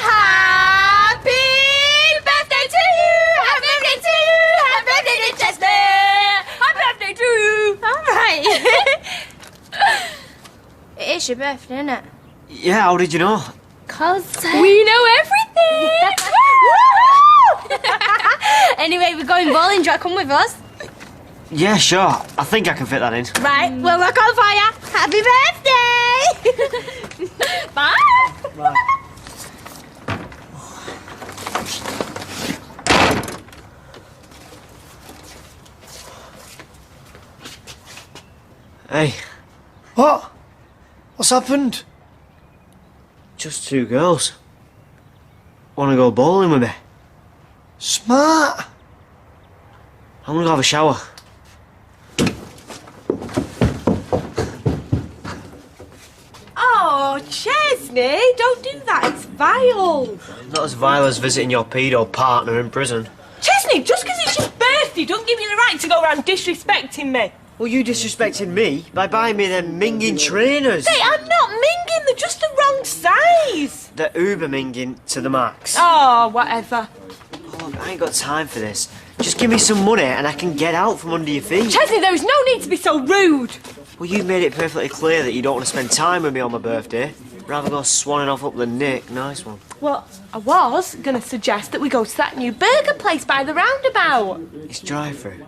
Happy birthday to you! Happy birthday to you! Happy birthday to It's your birthday, isn't it? Yeah, how did you know? 'Cause we know everything! Anyway, we're going bowling. Do you want to come with us? Yeah, sure. I think I can fit that in. Right, well, rock on fire. Happy birthday! Bye! Bye. Hey. What? What's happened? Just two girls. Want to go bowling with me? Smart. I'm gonna go have a shower. Oh, Chesney, don't do that. It's vile. Not as vile as visiting your pedo partner in prison. Chesney, just because it's your birthday, don't give me the right to go around disrespecting me. Well, you disrespected me by buying me them minging trainers. Hey, I'm not minging. They're just the wrong size. They're uber minging to the max. Oh, whatever. Oh, look, I ain't got time for this. Just give me some money and I can get out from under your feet. Chesney, there is no need to be so rude. Well, you made it perfectly clear that you don't want to spend time with me on my birthday. Rather go swanning off up the Nick. Nice one. Well, I was going to suggest that we go to that new burger place by the roundabout. It's drive-through.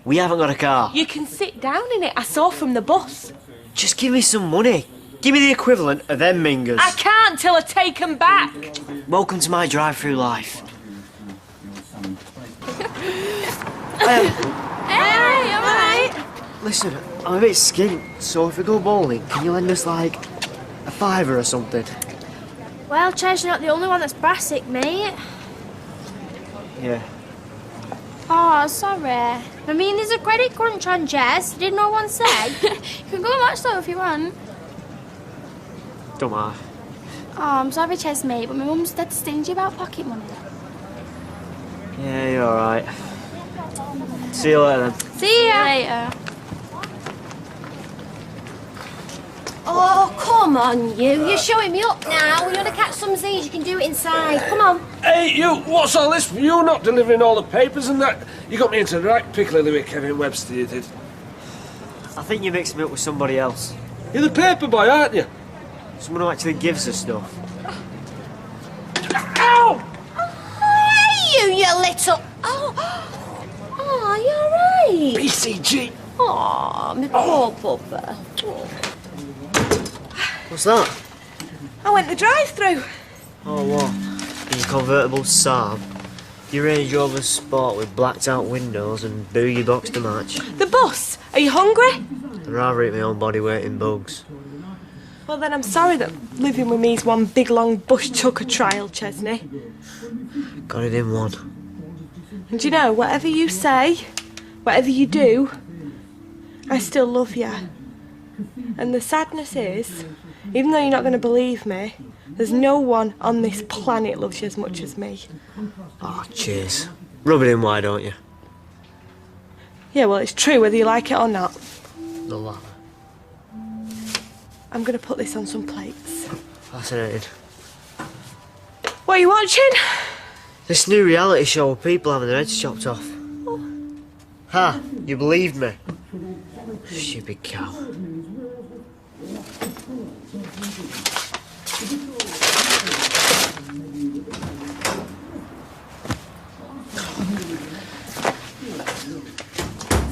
We haven't got a car. You can sit down in it. I saw from the bus. Just give me some money. Give me the equivalent of them mingers. I can't till I take them back. Welcome to my drive-through life. Hey, alright? Listen, I'm a bit skint, so if we go bowling, can you lend us, like, a fiver or something? Well, Ches, you're not the only one that's brassic, mate. Yeah. Oh, sorry. I mean, there's a credit crunch on Jess. Did no one say? You can go and watch though if you want. Don't matter. Oh, I'm sorry, Ches, mate, but my mum's dead stingy about pocket money. Yeah, you're alright. See you later then. See ya. Later. Oh, come on, you. You're showing me up now. You want to catch some Z's, you can do it inside. Come on. Hey, you, what's all this? You not delivering all the papers and that? You got me into the right pickle with Kevin Webster, you did. I think you mixed me up with somebody else. You're the paper boy, aren't you? Someone who actually gives us stuff. Ow! Hey, you little... Oh, you're right. BCG. Oh, my poor pupper. Oh. What's that? I went the drive-through. Oh, what? Your convertible Saab? Your Range Rover Sport with blacked out windows and boogie box to match? The bus. Are you hungry? I'd rather eat my own body weight in bugs. Well, then I'm sorry that living with me is one big, long bush tucker trial, Chesney. Got it in one. And you know, whatever you say, whatever you do, I still love you. And the sadness is, even though you're not going to believe me, there's no one on this planet loves you as much as me. Oh, cheers. Rub it in, why don't you? Yeah, well, it's true whether you like it or not. The lather. I'm going to put this on some plates. Fascinating. What are you watching? This new reality show with people having their heads chopped off. Ha! You believed me. Stupid cow.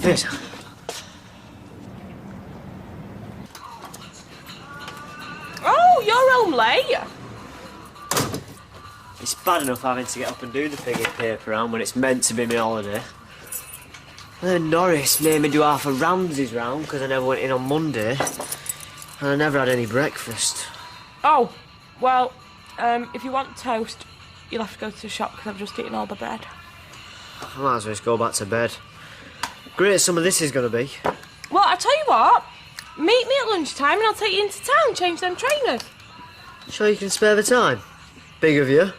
This. Oh, you're home late. It's bad enough having to get up and do the piggy paper round when it's meant to be my holiday. And then Norris made me do half a Ramsey's round because I never went in on Monday. And I never had any breakfast. Oh, well, if you want toast, you'll have to go to the shop because I've just eaten all the bread. I might as well just go back to bed. Great as some of this is going to be. Well, I'll tell you what. Meet me at lunchtime and I'll take you into town, change them trainers. Sure you can spare the time? Big of you.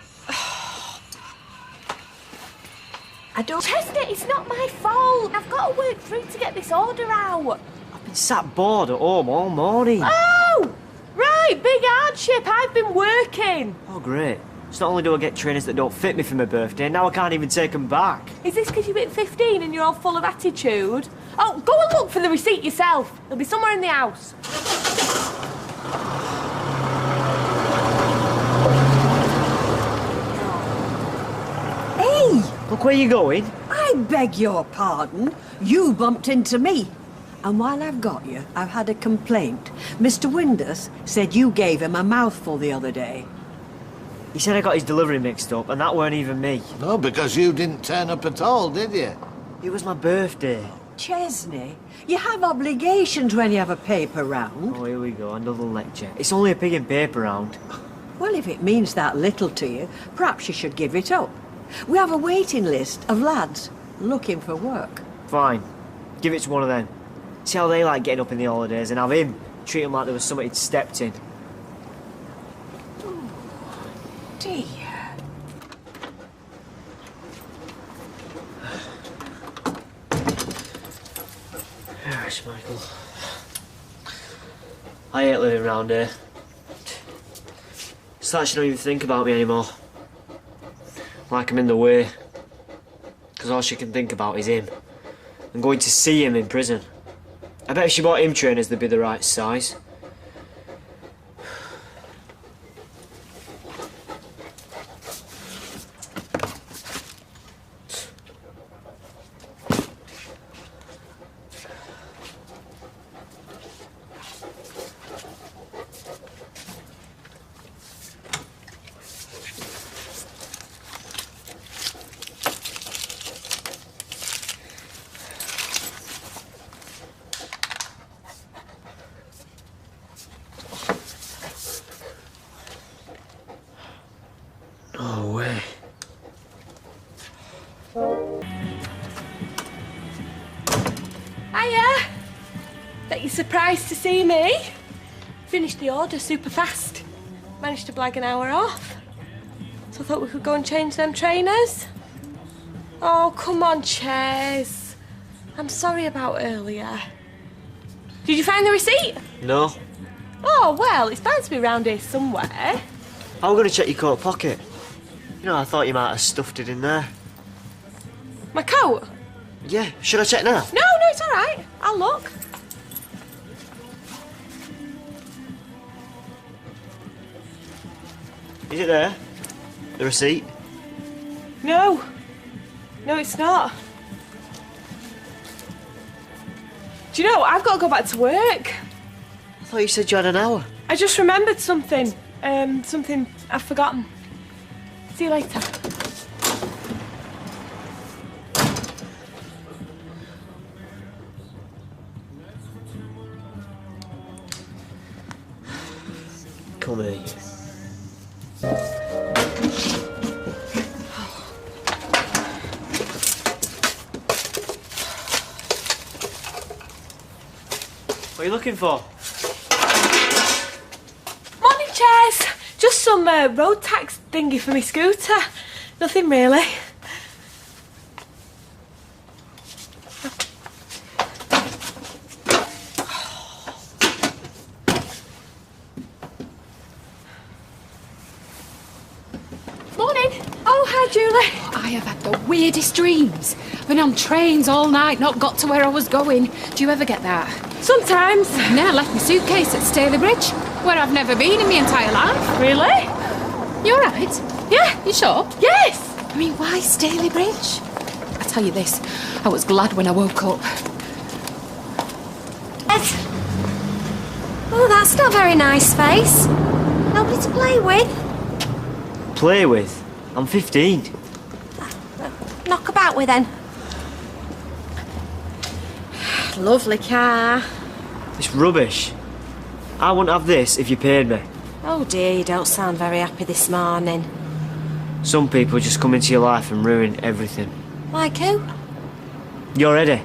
I don't... Chester, it's not my fault. I've got to work through to get this order out. I've been sat bored at home all morning. Oh! Right, big hardship. I've been working. Oh, great. So not only do I get trainers that don't fit me for my birthday, now I can't even take them back. Is this because you've hit 15 and you're all full of attitude? Oh, go and look for the receipt yourself. It'll be somewhere in the house. Look where you're going. I beg your pardon. You bumped into me. And while I've got you, I've had a complaint. Mr. Windus said you gave him a mouthful the other day. He said I got his delivery mixed up, and that weren't even me. No, because you didn't turn up at all, did you? It was my birthday. Chesney, you have obligations when you have a paper round. Oh, here we go, another lecture. It's only a pig and paper round. Well, if it means that little to you, perhaps you should give it up. We have a waiting list of lads looking for work. Fine. Give it to one of them. See how they like getting up in the holidays, and have him treat them like there was something he'd stepped in. Dear. Gosh, Michael. I hate living around here. It's like she don't even think about me anymore. Like I'm in the way. Because all she can think about is him. And going to see him in prison. I bet if she bought him trainers, they'd be the right size. No way. Hiya! Bet you're surprised to see me. Finished the order super fast. Managed to blag an hour off. So I thought we could go and change them trainers. Oh, come on, Ches. I'm sorry about earlier. Did you find the receipt? No. Oh, well, it's bound to be around here somewhere. I'm going to check your coat pocket. You know, I thought you might have stuffed it in there. My coat? Yeah, should I check now? No, it's all right. I'll look. Is it there? The receipt? No. No, it's not. Do you know, I've got to go back to work. I thought you said you had an hour. I just remembered something. Something I've forgotten. See you later. Come here. What are you looking for? Morning, Ches. Just some road tax thingy for my scooter. Nothing really. Morning. Oh, hi, Julie. I have had the weirdest dreams. I've been on trains all night, not got to where I was going. Do you ever get that? Sometimes. Now I left my suitcase at Stape Bridge, where I've never been in my entire life. Really? You all right? Yeah. You sure? Yes. I mean, why Stape Bridge? I tell you this, I was glad when I woke up. Oh, that's not a very nice space. Nobody to play with. Play with? I'm 15. Knock about with then. Lovely car. It's rubbish. I wouldn't have this if you paid me. Oh dear, you don't sound very happy this morning. Some people just come into your life and ruin everything. Like who? You're Eddie.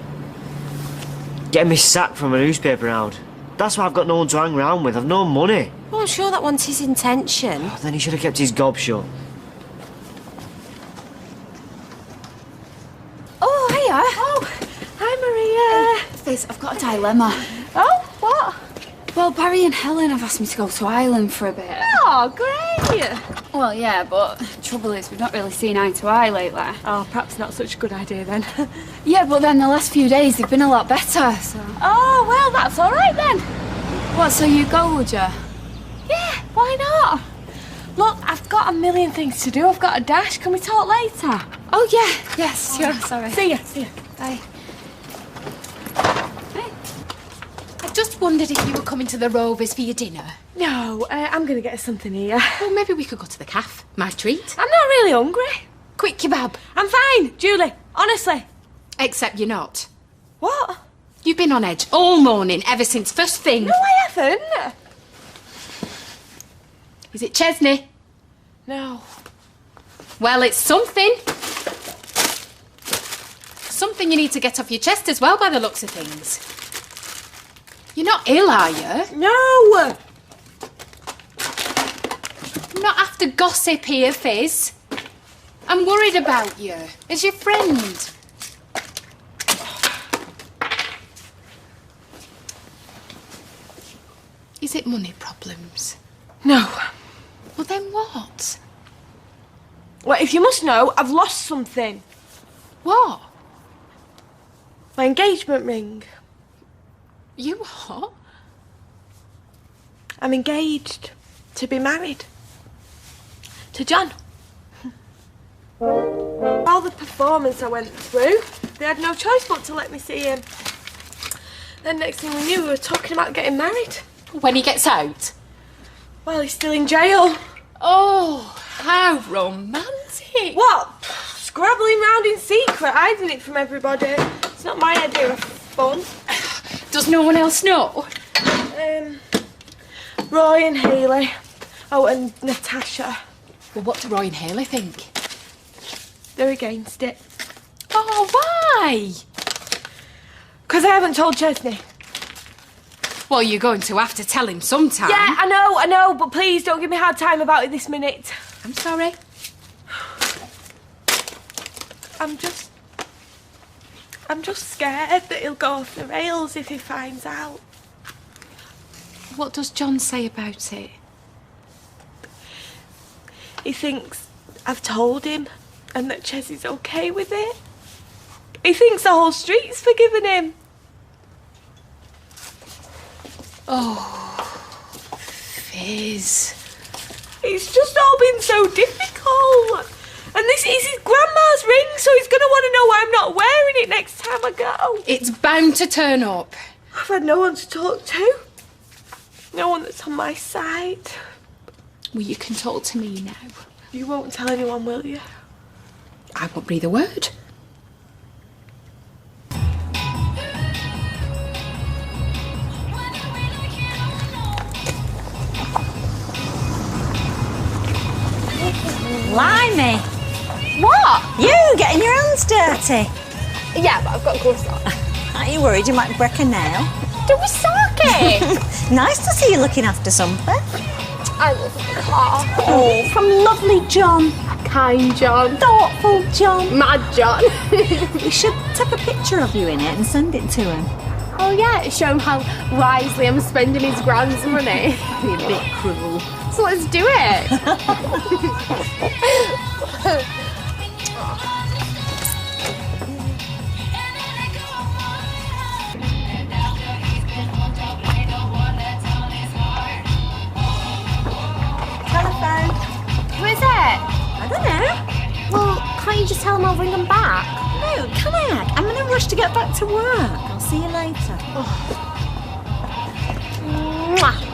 Getting me sacked from a newspaper round. That's why I've got no one to hang around with. I've no money. Well, I'm sure that wasn't his intention. Then he should have kept his gob shut. Oh, hiya. Oh, hi, Maria. Fizz, I've got a dilemma. Oh, what? Well, Barry and Helen have asked me to go to Ireland for a bit. Oh, great. Well, yeah, but the trouble is we've not really seen eye to eye lately. Oh, perhaps not such a good idea then. Yeah, but then the last few days they've been a lot better, so... Oh, well, that's all right then. What, so you go, would you? Yeah, why not? Look, I've got a million things to do. I've got a dash. Can we talk later? Oh, yeah. Yes, sure. Sorry. See ya. Bye. I just wondered if you were coming to the Rovers for your dinner. No, I'm going to get us something here. Well, maybe we could go to the cafe. My treat. I'm not really hungry. Quick kebab. I'm fine, Julie. Honestly. Except you're not. What? You've been on edge all morning, ever since first thing. No, I haven't. Is it Chesney? No. Well, it's something. Something you need to get off your chest as well, by the looks of things. You're not ill, are you? No! I'm not after gossip here, Fizz. I'm worried about you, as your friend. Is it money problems? No. Well, then what? Well, if you must know, I've lost something. What? My engagement ring. You what? I'm engaged to be married. To John. All the performance I went through, they had no choice but to let me see him. Then next thing we knew, we were talking about getting married. When he gets out? Well, he's still in jail. Oh, how romantic. What? Scrabbling round in secret, hiding it from everybody. It's not my idea of fun. Does no one else know? Roy and Hayley. Oh, and Natasha. Well, what do Roy and Hayley think? They're against it. Oh, why? Because I haven't told Chesney. Well, you're going to have to tell him sometime. Yeah, I know, but please don't give me a hard time about it this minute. I'm sorry. I'm just scared that he'll go off the rails if he finds out. What does John say about it? He thinks I've told him and that Chessie's okay with it. He thinks the whole street's forgiven him. Oh, Fizz. It's just all been so difficult. And this is his grandma's ring, so he's going to want to know why I'm not wearing it next time I go. It's bound to turn up. I've had no one to talk to. No one that's on my side. Well, you can talk to me now. You won't tell anyone, will you? I won't breathe a word. Blimey! What? You getting your hands dirty? Yeah, but I've got gloves on. Aren't you worried you might break a nail? Don't be sarky! Nice to see you looking after something. I live in the car. Oh, from lovely John. Kind John. Thoughtful John. Mad John. We should take a picture of you in it and send it to him. Oh yeah, show him how wisely I'm spending his grand's money. Be a bit cruel. So let's do it. Telephone. Who is it? I don't know. Well, can't you just tell him I'll ring him back? No, can I? I'm in a rush to get back to work. I'll see you later. Mwah.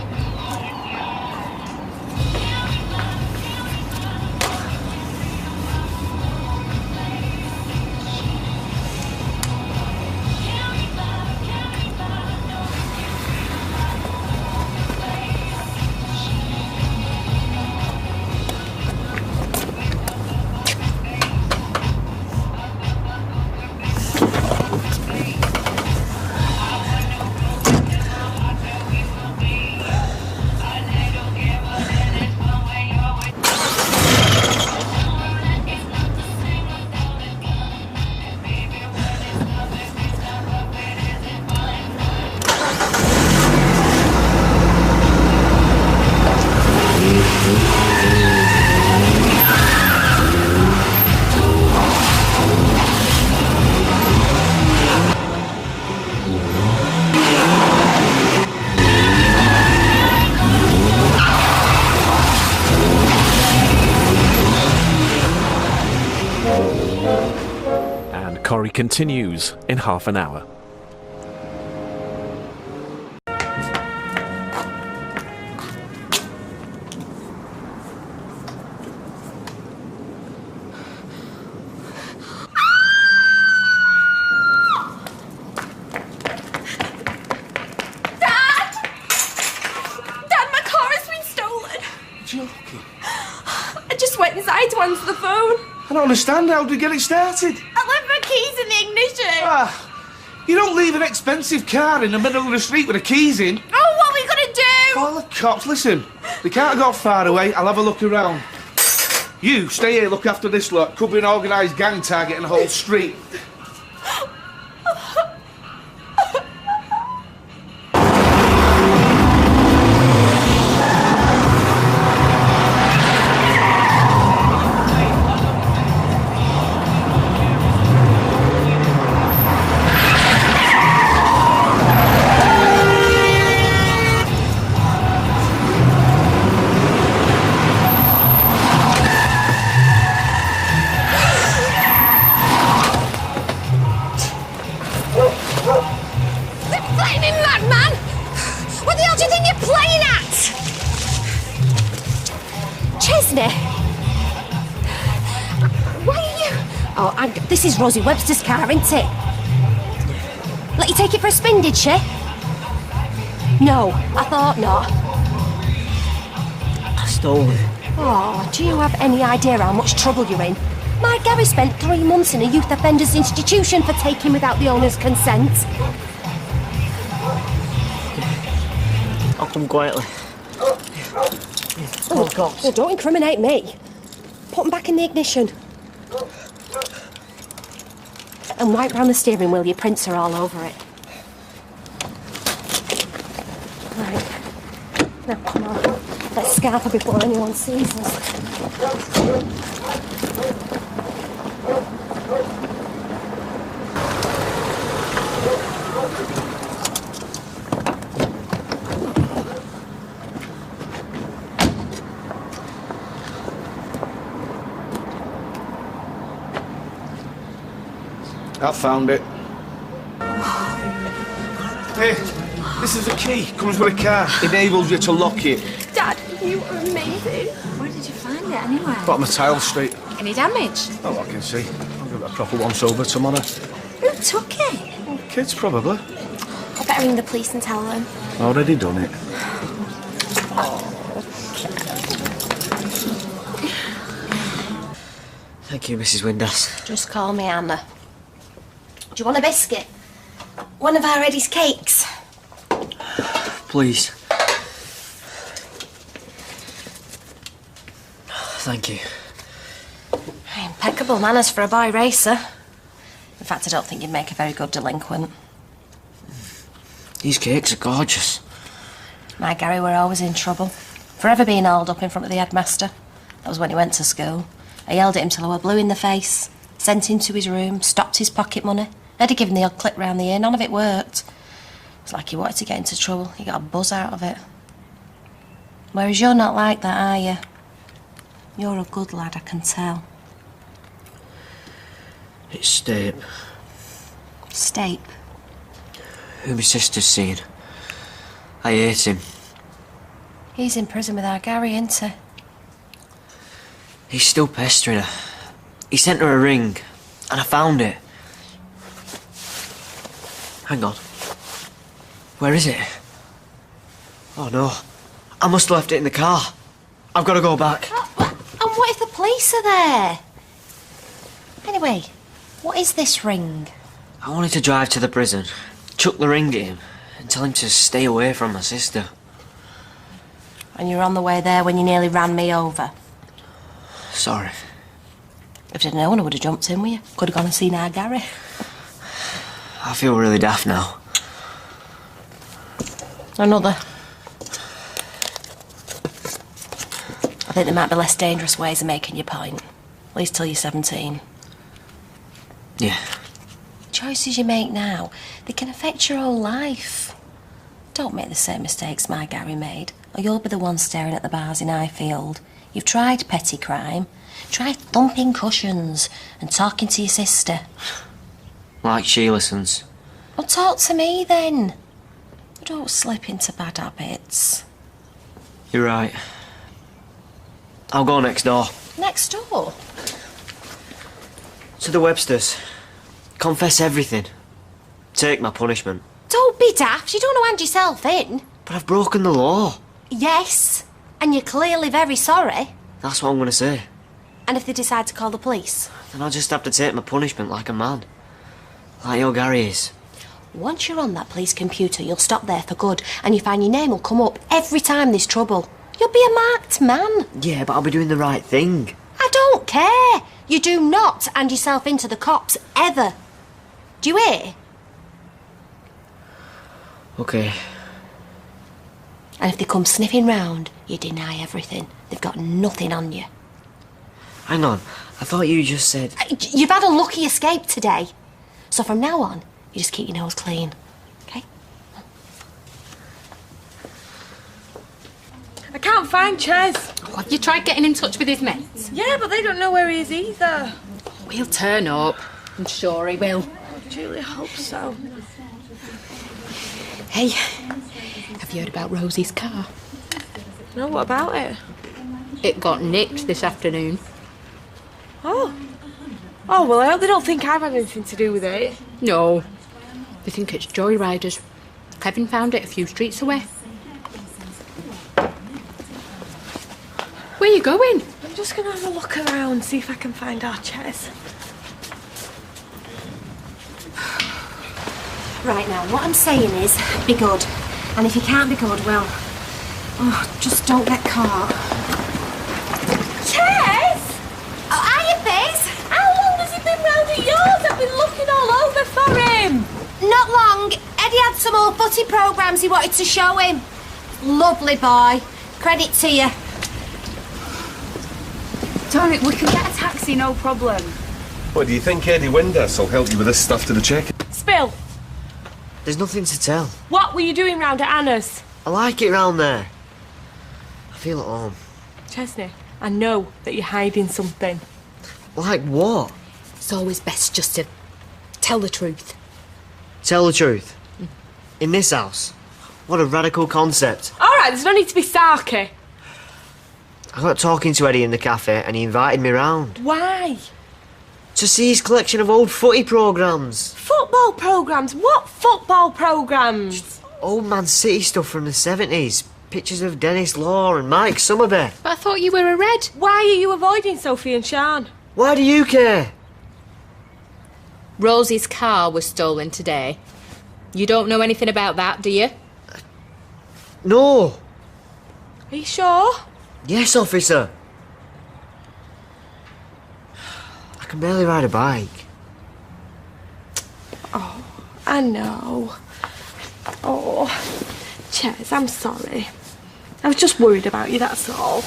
story continues in half an hour. I just went inside to answer the phone. I don't understand. How did we get it started? I left my keys in the ignition. You don't leave an expensive car in the middle of the street with the keys in. Oh, what are we gonna do? Call the cops. Listen, they can't have got far away. I'll have a look around. You stay here, look after this lot. Could be an organised gang targeting the whole street. Flaming madman! What the hell do you think you're playing at? Chesney? Why are you... Oh, this is Rosie Webster's car, isn't it? Let you take it for a spin, did she? No, I thought not. I stole it. Oh, do you have any idea how much trouble you're in? My Gary spent 3 months in a youth offenders institution for taking without the owner's consent. I'll come quietly. Oh, God. Oh, don't incriminate me. Put them back in the ignition. And wipe round the steering wheel, your prints are all over it. Right. Now, come on. Let's scarper before anyone sees us. I found it. Hey, this is a key. Comes with a car. Enables you to lock it. Dad, you are amazing. Where did you find it anyway? Bottom of Tile Street. Any damage? Oh, I can see. I'll give it a proper once-over tomorrow. Who took it? Kids, probably. I better ring the police and tell them. Already done it. Thank you, Mrs. Windass. Just call me Anna. Do you want a biscuit? One of our Eddie's cakes? Please. Thank you. Impeccable manners for a boy racer. In fact, I don't think you'd make a very good delinquent. These cakes are gorgeous. My Gary were always in trouble. Forever being hauled up in front of the headmaster. That was when he went to school. I yelled at him till I were blue in the face. Sent him to his room, stopped his pocket money. Eddie gave him the odd clip round the ear. None of it worked. It's like he wanted to get into trouble. He got a buzz out of it. Whereas you're not like that, are you? You're a good lad, I can tell. It's Stape. Stape? Who my sister's seen. I hate him. He's in prison with our Gary, isn't he? He's still pestering her. He sent her a ring, and I found it. Hang on. Where is it? Oh no. I must have left it in the car. I've got to go back. And what if the police are there? Anyway, what is this ring? I wanted to drive to the prison, chuck the ring at him, and tell him to stay away from my sister. And you were on the way there when you nearly ran me over. Sorry. If I'd known, I would have jumped in with you. Could have gone and seen our Gary. I feel really daft now. Another. I think there might be less dangerous ways of making your point. At least till you're 17. Yeah. Choices you make now, they can affect your whole life. Don't make the same mistakes my Gary made, or you'll be the one staring at the bars in Highfield. You've tried petty crime. Tried thumping cushions and talking to your sister. Like she listens. Well, talk to me then. Don't slip into bad habits. You're right. I'll go next door. Next door? To the Websters. Confess everything. Take my punishment. Don't be daft. You don't know hand yourself in. But I've broken the law. Yes, and you're clearly very sorry. That's what I'm going to say. And if they decide to call the police? Then I'll just have to take my punishment like a man. Like your Gary is. Once you're on that police computer, you'll stop there for good, and you find your name will come up every time there's trouble. You'll be a marked man. Yeah, but I'll be doing the right thing. I don't care. You do not hand yourself into the cops, ever. Do you hear? Okay. And if they come sniffing round, you deny everything. They've got nothing on you. Hang on. I thought you just said... You've had a lucky escape today. So from now on, you just keep your nose clean. Okay? I can't find Ches. Have you tried getting in touch with his mates? Yeah, but they don't know where he is either. He'll turn up. I'm sure he will. I truly hope so. Hey, have you heard about Rosie's car? No, what about it? It got nicked this afternoon. Oh. Oh, well, I hope they don't think I've had anything to do with it. No. They think it's joyriders. Kevin found it a few streets away. Where are you going? I'm just going to have a look around, see if I can find our Ches. Right now, what I'm saying is, be good. And if you can't be good, well, just don't get caught. Ches! Oh, hiya, Biz! How long has he been round at yours? I've been looking all over for him. Not long. Eddie had some old footy programmes he wanted to show him. Lovely boy. Credit to you. Tony, we can get a taxi, no problem. What, do you think Eddie Windus will help you with this stuff to the check? Spill. There's nothing to tell. What were you doing round at Anna's? I like it round there. I feel at home. Chesney, I know that you're hiding something. Like what? It's always best just to tell the truth. Tell the truth. In this house? What a radical concept. All right, there's no need to be sarky. I got talking to Eddie in the cafe and he invited me round. Why? To see his collection of old footy programmes. Football programmes? What football programmes? Old Man City stuff from the 70s. Pictures of Dennis Law and Mike Somerby. But I thought you were a Red. Why are you avoiding Sophie and Sian? Why do you care? Rosie's car was stolen today. You don't know anything about that, do you? No. Are you sure? Yes, officer. I can barely ride a bike. Oh, I know. Oh, Ches, I'm sorry. I was just worried about you, that's all.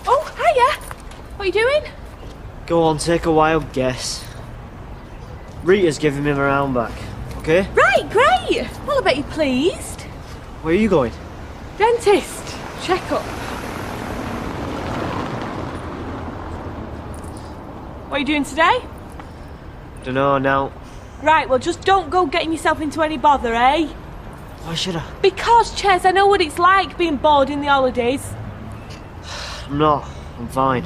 Oh, hiya. What are you doing? Go on, take a wild guess. Rita's giving me my round back, okay? Right, great. Well, I bet you're pleased. Where are you going? Dentist. Check-up. What are you doing today? Dunno now. Right, well, just don't go getting yourself into any bother, eh? Why should I? Because, Ches, I know what it's like being bored in the holidays. I'm not. I'm fine.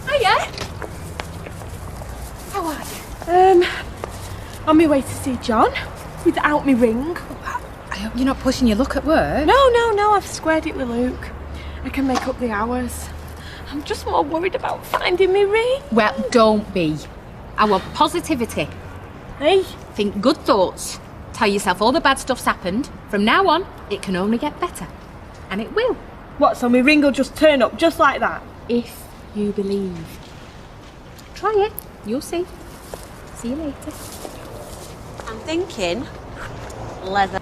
Hiya. How are you? On my way to see John, without me ring. I hope you're not pushing your luck at work. No, I've squared it with Luke. I can make up the hours. I'm just more worried about finding me ring. Well, don't be. I want positivity. Hey? Think good thoughts. Tell yourself all the bad stuff's happened. From now on, it can only get better. And it will. What, so my ring will just turn up just like that? If you believe. Try it. You'll see. See you later. I'm thinking leather.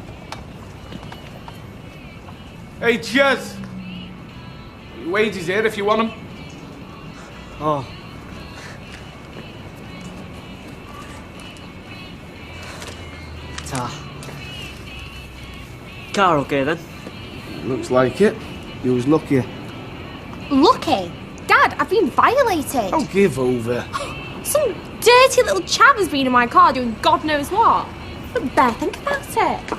Hey, Ches! Your wages here if you want them. Oh. Ta. car okay then? Looks like it. You was lucky. Lucky? Dad, I've been violated. Oh, give over. Some dirty little chap has been in my car doing God knows what. But Bear, think about it.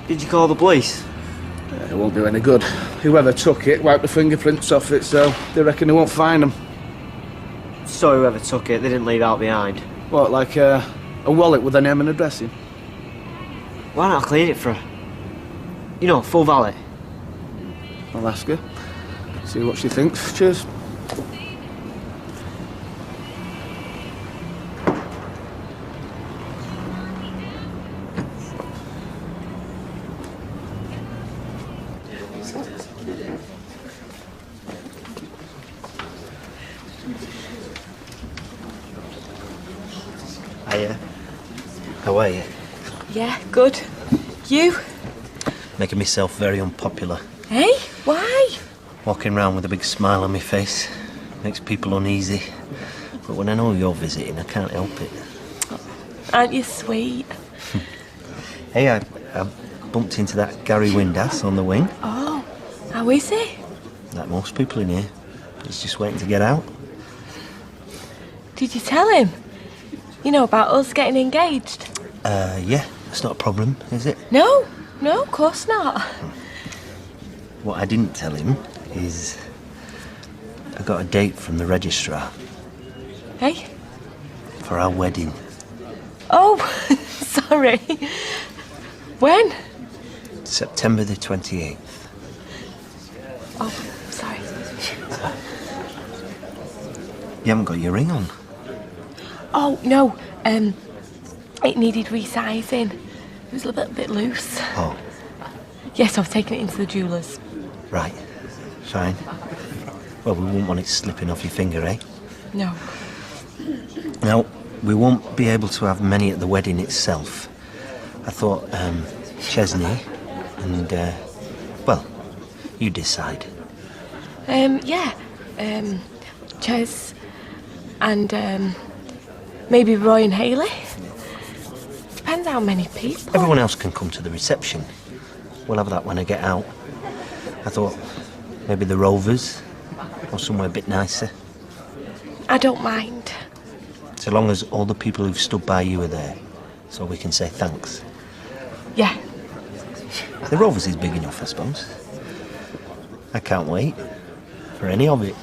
Did you call the police? It won't do any good. Whoever took it wiped the fingerprints off it, so they reckon they won't find them. So whoever took it, they didn't leave out behind. What, like a wallet with a name and address in? Why not clean it for her? You know, full valet. I'll ask her. See what she thinks. Cheers. Hiya. How are you? Yeah, good. You? Making myself very unpopular. Hey, why? Walking around with a big smile on my face makes people uneasy. But when I know you're visiting, I can't help it. Aren't you sweet? Hey, I bumped into that Gary Windass on the wing. Oh, how is he? Like most people in here. He's just waiting to get out. Did you tell him? You know, about us getting engaged? Yeah, it's not a problem, is it? No, of course not. What I didn't tell him is I got a date from the registrar Hey? for our wedding. Oh, sorry. When? September the 28th. Oh, sorry. You haven't got your ring on. Oh, no. It needed resizing. It was a little bit loose. Oh, Yes, I've taken it into the jeweller's. right. Fine. Well, we won't want it slipping off your finger, eh? No. Now, we won't be able to have many at the wedding itself. I thought, Chesney and, well, you decide. Yeah. Ches and, maybe Roy and Hayley. Depends how many people. Everyone else can come to the reception. We'll have that when I get out. I thought maybe the Rovers or somewhere a bit nicer. I don't mind. So long as all the people who've stood by you are there, so we can say thanks. Yeah. The Rovers is big enough, I suppose. I can't wait for any of it.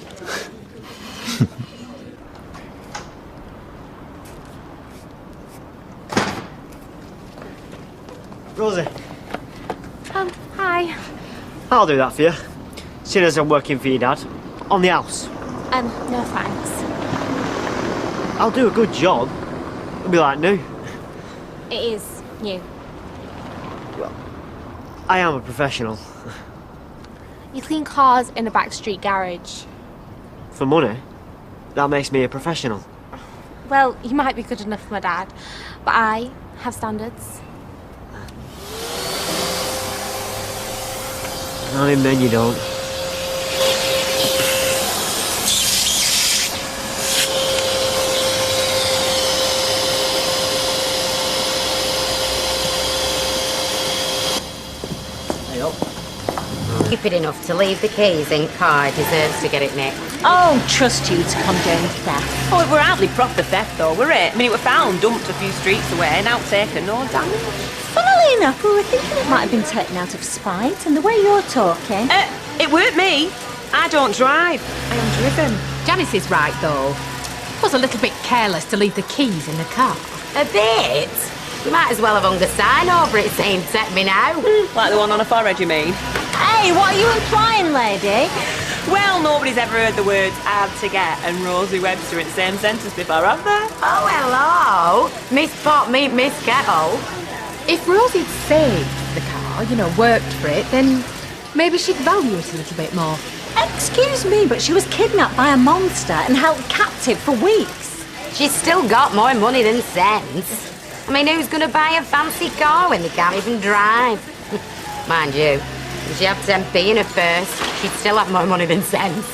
Rosie, Oh, hi. I'll do that for you. Seeing as I'm working for your dad. On the house. No thanks. I'll do a good job. It'll be like new. It is new. I am a professional. You clean cars in a backstreet garage. For money, that makes me a professional. Well, you might be good enough for my dad, but I have standards. Not in men, you don't. Hey up. Stupid enough to leave the keys in car deserves to get it nicked. Oh, trust you to condone theft. Oh, it were hardly proper theft though, were it? I mean, it were found, dumped a few streets away, now taken, no damage. Funnily enough, we were thinking it might have been taken out of spite, and the way you're talking... It weren't me. I don't drive. I am driven. Janice is right, though. Was a little bit careless to leave the keys in the car. A bit? You might as well have hung a sign over it saying, "Take me now." Like the one on a forehead, you mean? Hey, what are you implying, lady? Well, nobody's ever heard the words "hard to get" and Rosie Webster in the same sentence before, have they? Oh, hello. Miss Pot meet Miss Kettle. If Rosie'd saved the car, worked for it, then maybe she'd value it a little bit more. Excuse me, but she was kidnapped by a monster and held captive for weeks. She's still got more money than sense. I mean, who's going to buy a fancy car when they can't even drive? Mind you, if she had 10p in her purse, she'd still have more money than sense.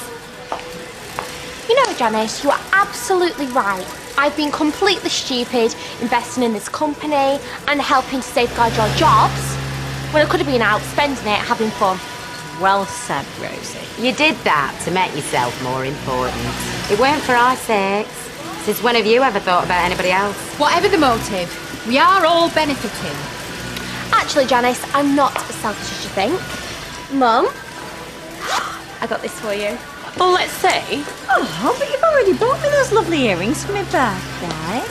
You know, Janice, you are absolutely right. I've been completely stupid investing in this company and helping to safeguard your jobs when I could have been out spending it having fun. Well said, Rosie. You did that to make yourself more important. It weren't for our sakes. Since when have you ever thought about anybody else? Whatever the motive, we are all benefiting. Actually, Janice, I'm not as selfish as you think. Mum, I got this for you. Oh, let's see. Oh, but you've already bought me those lovely earrings for my birthday.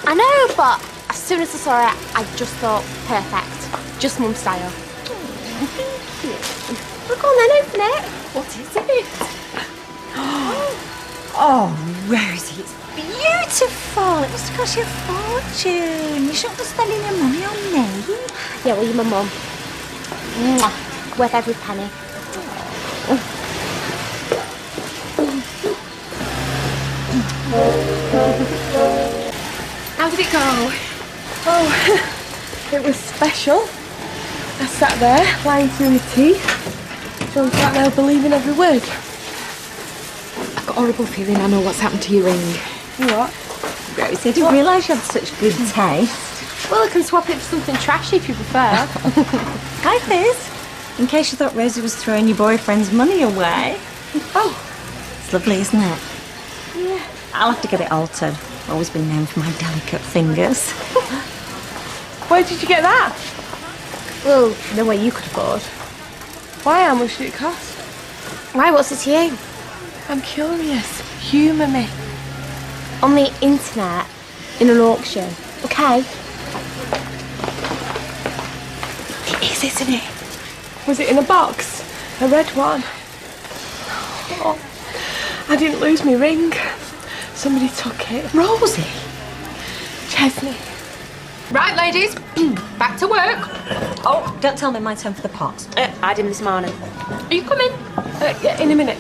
I know, but as soon as I saw it, I just thought, perfect. Just Mum style. Thank you. Well, go on then, open it. What is it? Oh, Rosie, it's beautiful. It must cost you a fortune. You shouldn't be spending your money on me. Yeah, well, you're my mum. Mwah. Worth every penny. How did it go? Oh, it was special. I sat there, lying through my teeth. John sat there believing every word. I've got a horrible feeling I know what's happened to your ring. What? Rosie, I didn't realise you had such good taste. Well, I can swap it for something trashy if you prefer. Hi, Fizz. In case you thought Rosie was throwing your boyfriend's money away. Oh. It's lovely, isn't it? Yeah. I'll have to get it altered. Always been known for my delicate fingers. Where did you get that? Well, no way you could afford. Why? How much did it cost? Why, what's it to you? I'm curious. Humour me. On the internet, in an auction, okay? It is, isn't it? Was it in a box? A red one? Oh, I didn't lose my ring. Somebody took it. Rosie? Chesney. Right, ladies, back to work. Oh, don't tell me my turn for the pot. I had him this morning. Are you coming? Yeah, in a minute.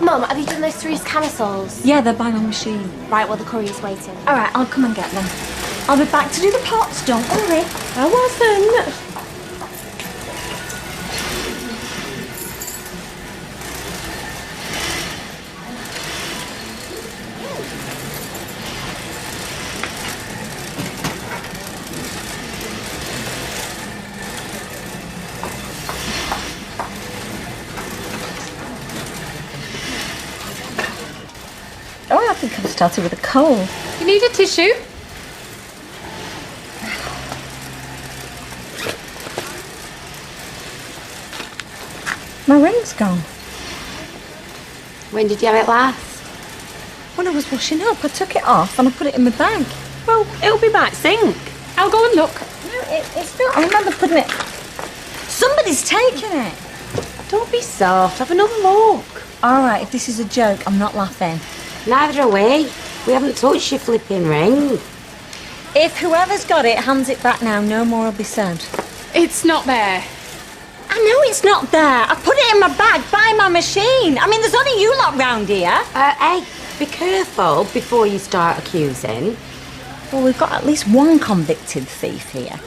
Mum, have you done those 3 camisoles? Yeah, they're buying on machine. Right, well, the courier's waiting. All right, I'll come and get them. I'll be back to do the pots, don't worry. I wasn't. Oh, I think I've started with a cold. You need a tissue? My ring's gone. When did you have it last? When I was washing up, I took it off and I put it in my bag. Well, it'll be back sink. I'll go and look. No, it's not. I remember putting it... Somebody's taken it. Don't be soft. Have another look. All right, if this is a joke, I'm not laughing. Neither are we. We haven't touched your flipping ring. If whoever's got it hands it back now, no more will be said. It's not there. I know it's not there. I put it in my bag by my machine. I mean, there's only you lot round here. Hey, be careful before you start accusing. Well, we've got at least one convicted thief here.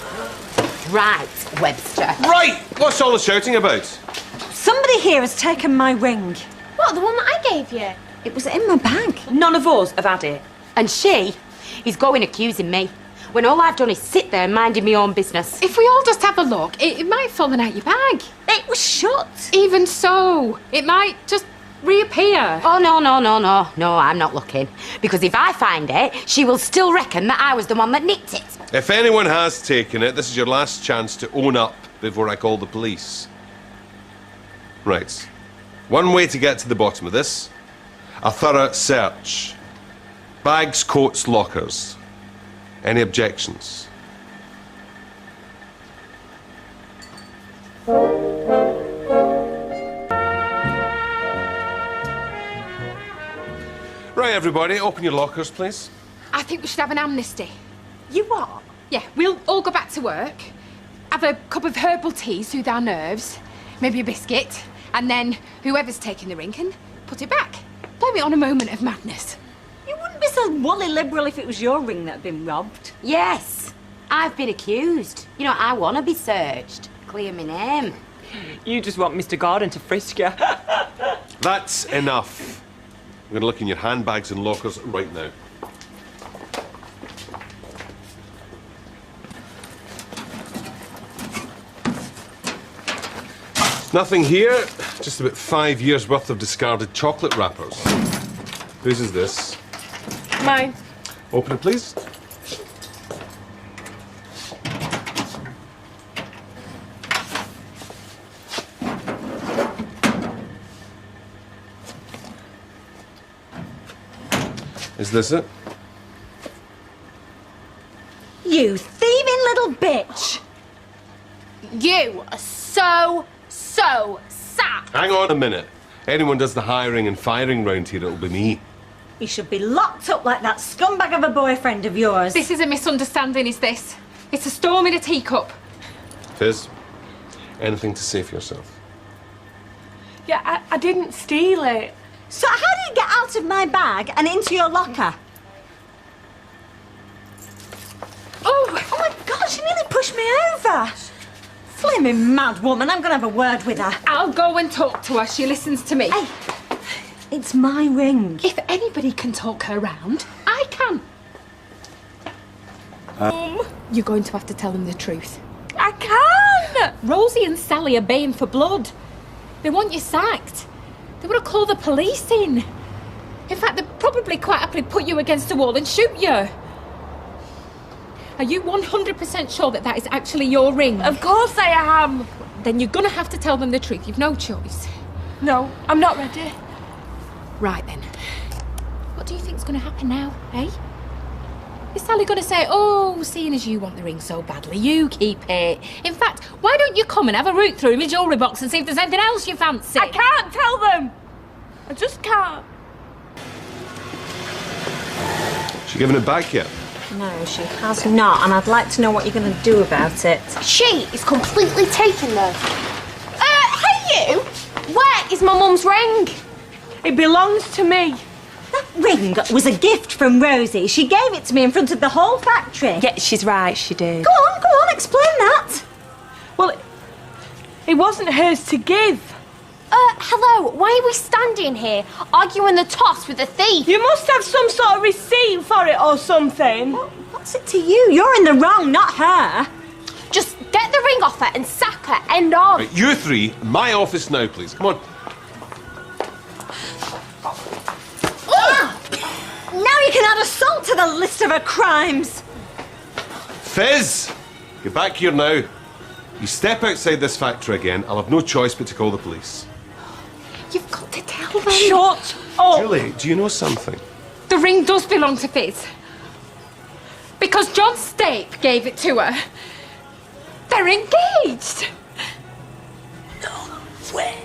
Right, Webster. Right! What's all the shouting about? Somebody here has taken my ring. What, the one that I gave you? It was in my bag. None of us have had it. And she is going accusing me, when all I've done is sit there minding my own business. If we all just have a look, it might have fallen out your bag. It was shut. Even so, it might just reappear. Oh, no, I'm not looking. Because if I find it, she will still reckon that I was the one that nicked it. If anyone has taken it, this is your last chance to own up before I call the police. Right. One way to get to the bottom of this. A thorough search. Bags, coats, lockers. Any objections? Right, everybody, open your lockers, please. I think we should have an amnesty. You what? Yeah, we'll all go back to work, have a cup of herbal tea, soothe our nerves, maybe a biscuit, and then whoever's taking the ring can put it back. Blame it on a moment of madness. You wouldn't be so woolly liberal if it was your ring that had been robbed. Yes, I've been accused. You know, I want to be searched. Clear my name. You just want Mr. Gordon to frisk you. That's enough. I'm going to look in your handbags and lockers right now. Nothing here, just about 5 years' worth of discarded chocolate wrappers. Whose is this? Mine. Open it, please. Is this it? You thieving little bitch! You are so sad. Hang on a minute. Anyone does the hiring and firing round here, it'll be me. He should be locked up like that scumbag of a boyfriend of yours. This is a misunderstanding, is this? It's a storm in a teacup. Fizz, anything to say for yourself? Yeah, I didn't steal it. So how did it get out of my bag and into your locker? Oh my God, she nearly pushed me over. Flaming mad woman, I'm gonna have a word with her. I'll go and talk to her. She listens to me. Hey, it's my ring. If anybody can talk her round, I can. You're going to have to tell them the truth. I can! Rosie and Sally are baying for blood. They want you sacked. They want to call the police in. In fact, they'd probably quite happily put you against a wall and shoot you. Are you 100% sure that that is actually your ring? Of course I am. Then you're going to have to tell them the truth. You've no choice. No, I'm not ready. Right then. What do you think's going to happen now, eh? Is Sally going to say, oh, seeing as you want the ring so badly, you keep it? In fact, why don't you come and have a root through my jewellery box and see if there's anything else you fancy? I can't tell them. I just can't. She giving it back yet? No, she has not, and I'd like to know what you're going to do about it. She is completely taken though. Hey you! Where is my mum's ring? It belongs to me. That ring was a gift from Rosie. She gave it to me in front of the whole factory. Yeah, she's right, she did. Go on, explain that. Well, it wasn't hers to give. Hello, why are we standing here arguing the toss with a thief? You must have some sort of receipt for it or something. What's it to you? You're in the wrong, not her. Just get the ring off her and sack her, end of. Right, you three, my office now, please. Come on. Now you can add assault to the list of her crimes. Fizz! Get back here now. You step outside this factory again, I'll have no choice but to call the police. You've got to tell them. Shut up. Julie, do you know something? The ring does belong to Fizz. Because John Stape gave it to her. They're engaged. No way.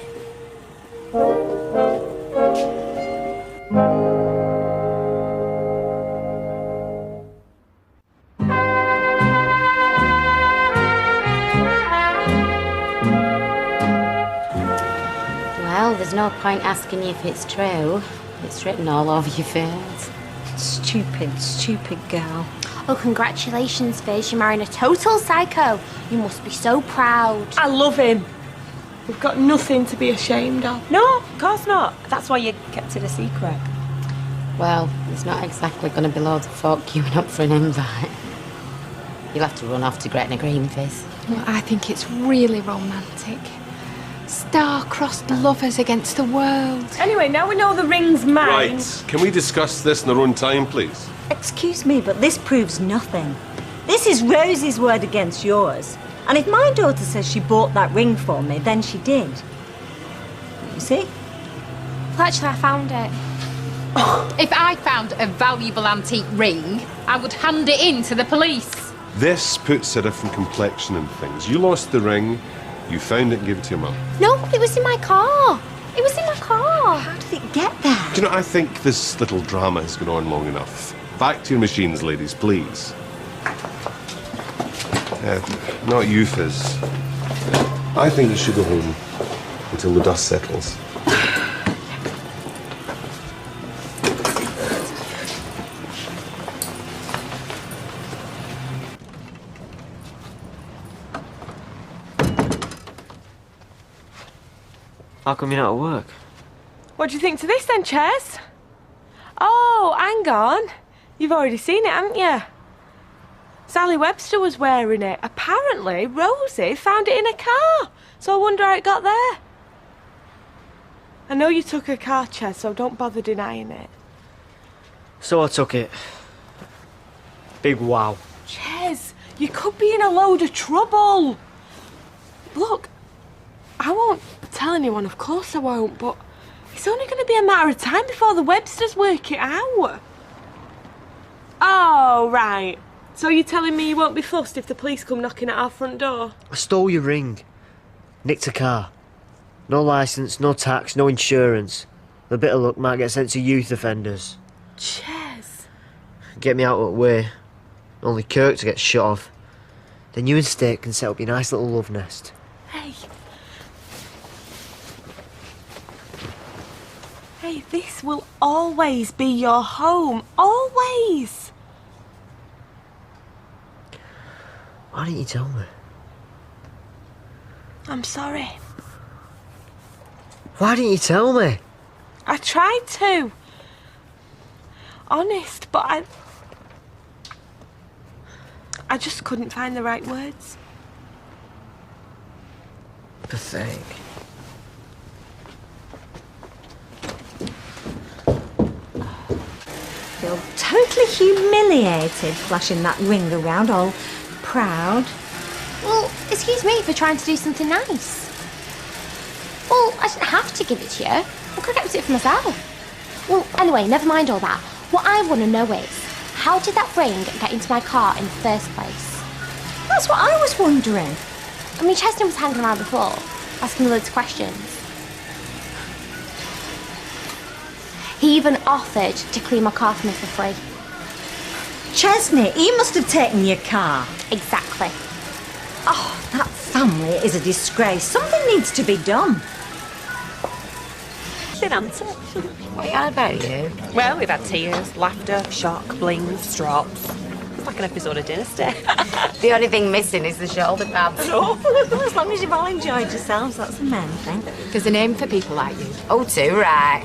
Well, there's no point asking you if it's true. It's written all over your face. Stupid girl. Oh, congratulations, Fizz. You're marrying a total psycho. You must be so proud. I love him. We've got nothing to be ashamed of. No, of course not. That's why you kept it a secret. Well, it's not exactly going to be loads of folk queuing up for an invite. You'll have to run off to Gretna Green, Fizz. Well, I think it's really romantic. Star-crossed lovers against the world. Anyway, now we know the ring's mine. Right, can we discuss this in our own time, please? Excuse me, but this proves nothing. This is Rosie's word against yours. And if my daughter says she bought that ring for me, then she did. You see? Well, actually, I found it. If I found a valuable antique ring, I would hand it in to the police. This puts a different complexion in things. You lost the ring, you found it and gave it to your mum. No, it was in my car. It was in my car. How did it get there? Do you know, I think this little drama has gone on long enough. Back to your machines, ladies, please. Not you, Fizz. I think you should go home until the dust settles. How come you're not at work? What do you think to this then, Ches? Oh, hang on. You've already seen it, haven't you? Sally Webster was wearing it. Apparently, Rosie found it in a car. So I wonder how it got there. I know you took her car, Ches, so don't bother denying it. So I took it. Big wow. Ches, you could be in a load of trouble. Look, I won't tell anyone, of course I won't, but it's only going to be a matter of time before the Websters work it out. Oh, right. So you're telling me you won't be fussed if the police come knocking at our front door? I stole your ring. Nicked a car. No licence, no tax, no insurance. With a bit of luck, might get sent to youth offenders. Ches. Get me out of the way. Only Kirk to get shot off. Then you and Stape can set up your nice little love nest. Hey. Hey, this will always be your home. Always. Why didn't you tell me? I'm sorry. Why didn't you tell me? I tried to. Honest, but I just couldn't find the right words. Pathetic. Feel totally humiliated flashing that ring around, all proud. Well, excuse me for trying to do something nice. Well, I didn't have to give it to you. I could have kept it for myself. Well, anyway, never mind all that. What I want to know is, how did that ring get into my car in the first place? That's what I was wondering. I mean, Chesney was hanging around before, asking me loads of questions. He even offered to clean my car for me for free. Chesney, he must have taken your car. Exactly. Oh, that family is a disgrace. Something needs to be done. Good answer. What are you about, you? Well, we've had tears, laughter, shock, blings, strops. It's like an episode of Dynasty. The only thing missing is the shoulder pads. No, as long as you've all enjoyed yourselves, that's the main thing. There's a name for people like you. Oh, too right.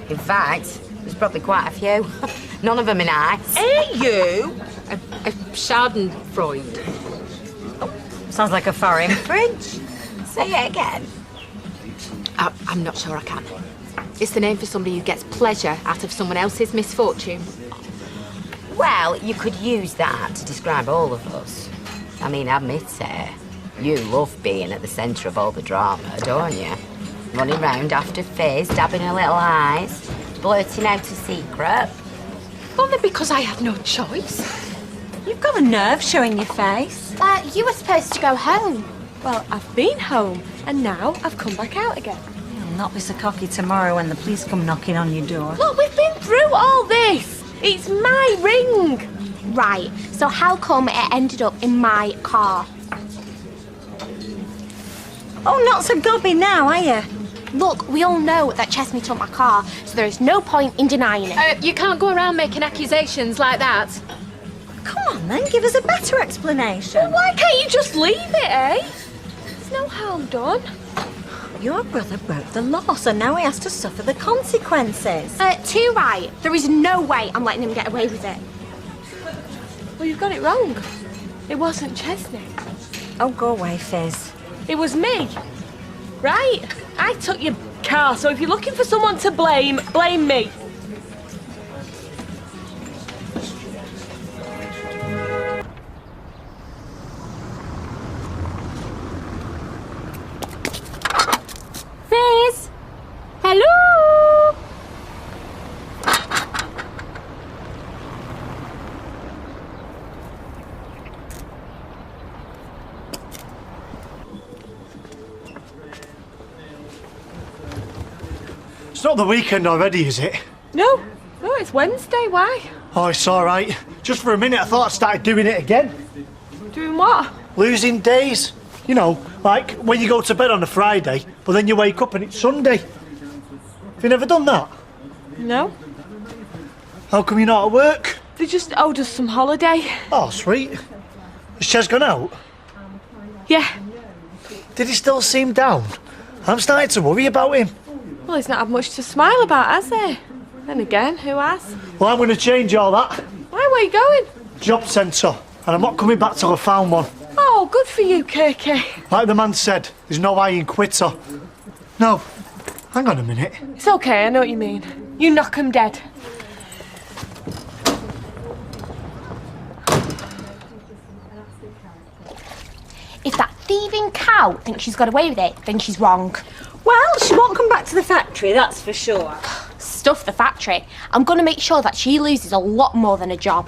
In fact, there's probably quite a few. None of them are nice. Hey, you! A Schadenfreude. Sounds like a foreign fridge. Say it again. I'm not sure I can. It's the name for somebody who gets pleasure out of someone else's misfortune. Well, you could use that to describe all of us. I mean, admit it. You love being at the centre of all the drama, don't you? Running round after Fizz, dabbing her little eyes, blurting out a secret. Only because I had no choice. You've got a nerve showing your face. You were supposed to go home. Well, I've been home, and now I've come back out again. You'll not be so cocky tomorrow when the police come knocking on your door. Look, we've been through all this. It's my ring. Right, so how come it ended up in my car? Oh, not so gobby now, are you? Look, we all know that Chesney took my car, so there is no point in denying it. You can't go around making accusations like that. Come on then, give us a better explanation. Well, why can't you just leave it, eh? There's no harm done. Your brother broke the law, so now he has to suffer the consequences. Too right. There is no way I'm letting him get away with it. Well, you've got it wrong. It wasn't Chesney. Oh, go away, Fizz. It was me. Right? I took your car, so if you're looking for someone to blame, blame me. Fizz! Hello! It's not the weekend already, is it? No, it's Wednesday. Why? Oh, it's all right. Just for a minute, I thought I started doing it again. Doing what? Losing days. You know, like when you go to bed on a Friday, but then you wake up and it's Sunday. Have you never done that? No. How come you're not at work? They just owed us some holiday. Oh, sweet. Has Ches gone out? Yeah. Did he still seem down? I'm starting to worry about him. Well, he's not had much to smile about, has he? Then again, who has? Well, I'm going to change all that. Why, where are you going? Job centre. And I'm not coming back till I found one. Oh, good for you, Kirky. Like the man said, there's no iron quitter. No, hang on a minute. It's okay, I know what you mean. You knock 'em dead. If that thieving cow thinks she's got away with it, then she's wrong. Well, she won't come back to the factory, that's for sure. Stuff the factory. I'm going to make sure that she loses a lot more than a job.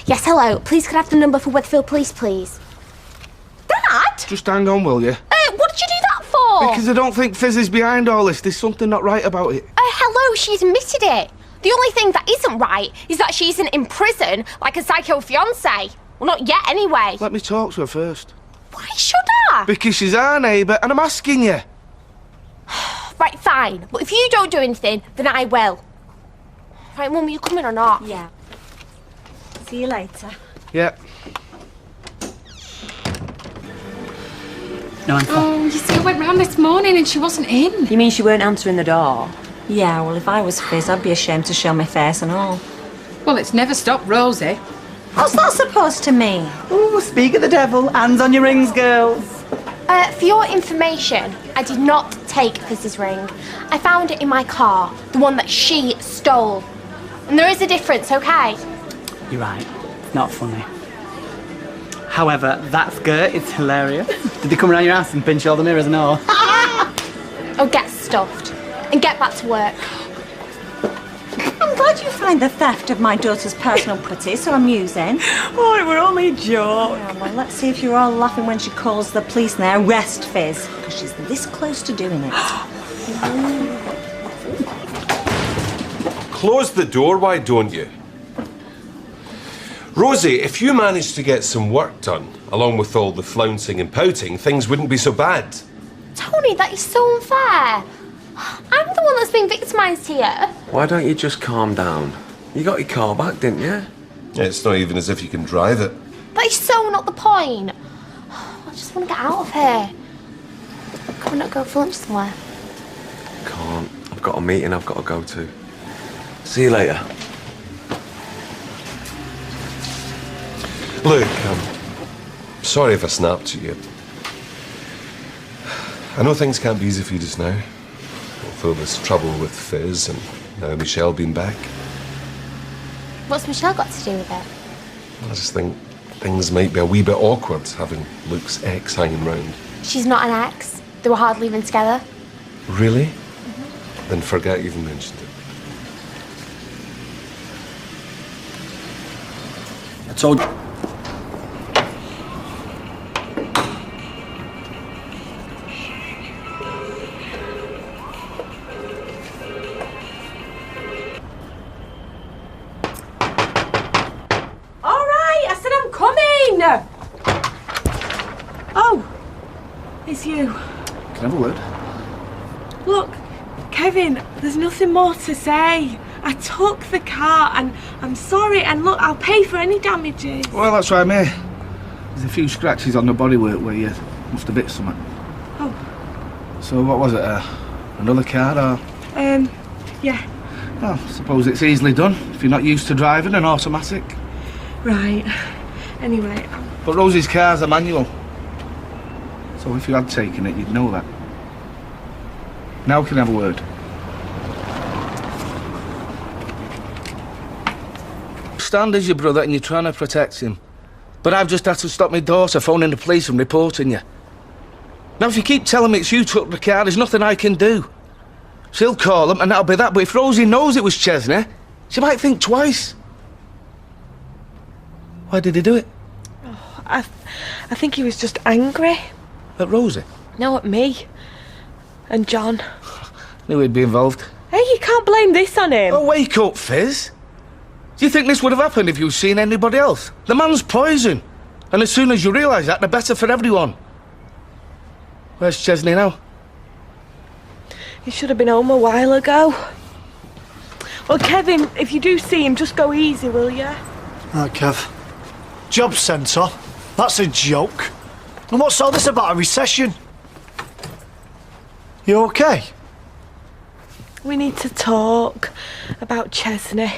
Yes, hello. Please could I have the number for Weatherfield Police, please? Dad? Just hang on, will you? What did you do that for? Because I don't think Fizz is behind all this. There's something not right about it. Hello, she's admitted it. The only thing that isn't right is that she isn't in prison like a psycho fiancé. Well, not yet, anyway. Let me talk to her first. Why should I? Because she's our neighbour, and I'm asking you. Right, fine. But if you don't do anything, then I will. Right, Mum, you coming or not? Yeah. See you later. Yeah. No, you see, I went round this morning and she wasn't in. You mean she weren't answering the door? Yeah, well, if I was Fizz, I'd be ashamed to show my face and all. Well, it's never stopped Rosie. What's that supposed to mean? Ooh, speak of the devil. Hands on your rings, girls. For your information, I did not take Fizz's ring. I found it in my car, the one that she stole. And there is a difference, okay? You're right. It's not funny. However, that skirt is hilarious. Did they come around your ass and pinch all the mirrors and all? Oh, get stuffed. And get back to work. I'm glad you find the theft of my daughter's personal property so amusing. Oh, it were only a joke. Yeah, well, let's see if you're all laughing when she calls the police and they arrest Fizz, because she's this close to doing it. Close the door, why don't you? Rosie, if you managed to get some work done, along with all the flouncing and pouting, things wouldn't be so bad. Tony, that is so unfair. I'm the one that's been victimised here. Why don't you just calm down? You got your car back, didn't you? It's not even as if you can drive it. That is so not the point. I just want to get out of here. Can we not go for lunch somewhere? Can't. I've got a meeting I've got to go to. See you later. Look, sorry if I snapped at you. I know things can't be easy for you just now. Although there's trouble with Fizz and now Michelle being back. What's Michelle got to do with it? I just think things might be a wee bit awkward having Luke's ex hanging round. She's not an ex. They were hardly even together. Really? Then forget you even mentioned it. I told you. Oh, it's you. Can I have a word? Look, Kevin, there's nothing more to say. I took the car and I'm sorry, and look, I'll pay for any damages. Well, that's why I'm here. There's a few scratches on the bodywork where you must have bit something. Oh. So what was it, another car or? Yeah. Well, I suppose it's easily done if you're not used to driving an automatic. Right. Anyway. But Rosie's car's a manual. So if you had taken it, you'd know that. Now can I have a word? Stand as your brother and you're trying to protect him. But I've just had to stop my daughter phoning the police and reporting you. Now if you keep telling me it's you took the car, there's nothing I can do. She'll call them and that'll be that, but if Rosie knows it was Chesney, she might think twice. Why did he do it? Oh, I think he was just angry. At Rosie? No, at me. And John. Knew he'd be involved. Hey, you can't blame this on him. Oh, wake up, Fizz. Do you think this would have happened if you'd seen anybody else? The man's poison. And as soon as you realise that, the better for everyone. Where's Chesney now? He should have been home a while ago. Well, Kevin, if you do see him, just go easy, will you? Right, Kev. Job centre? That's a joke. And what's all this about a recession? You okay? We need to talk about Chesney.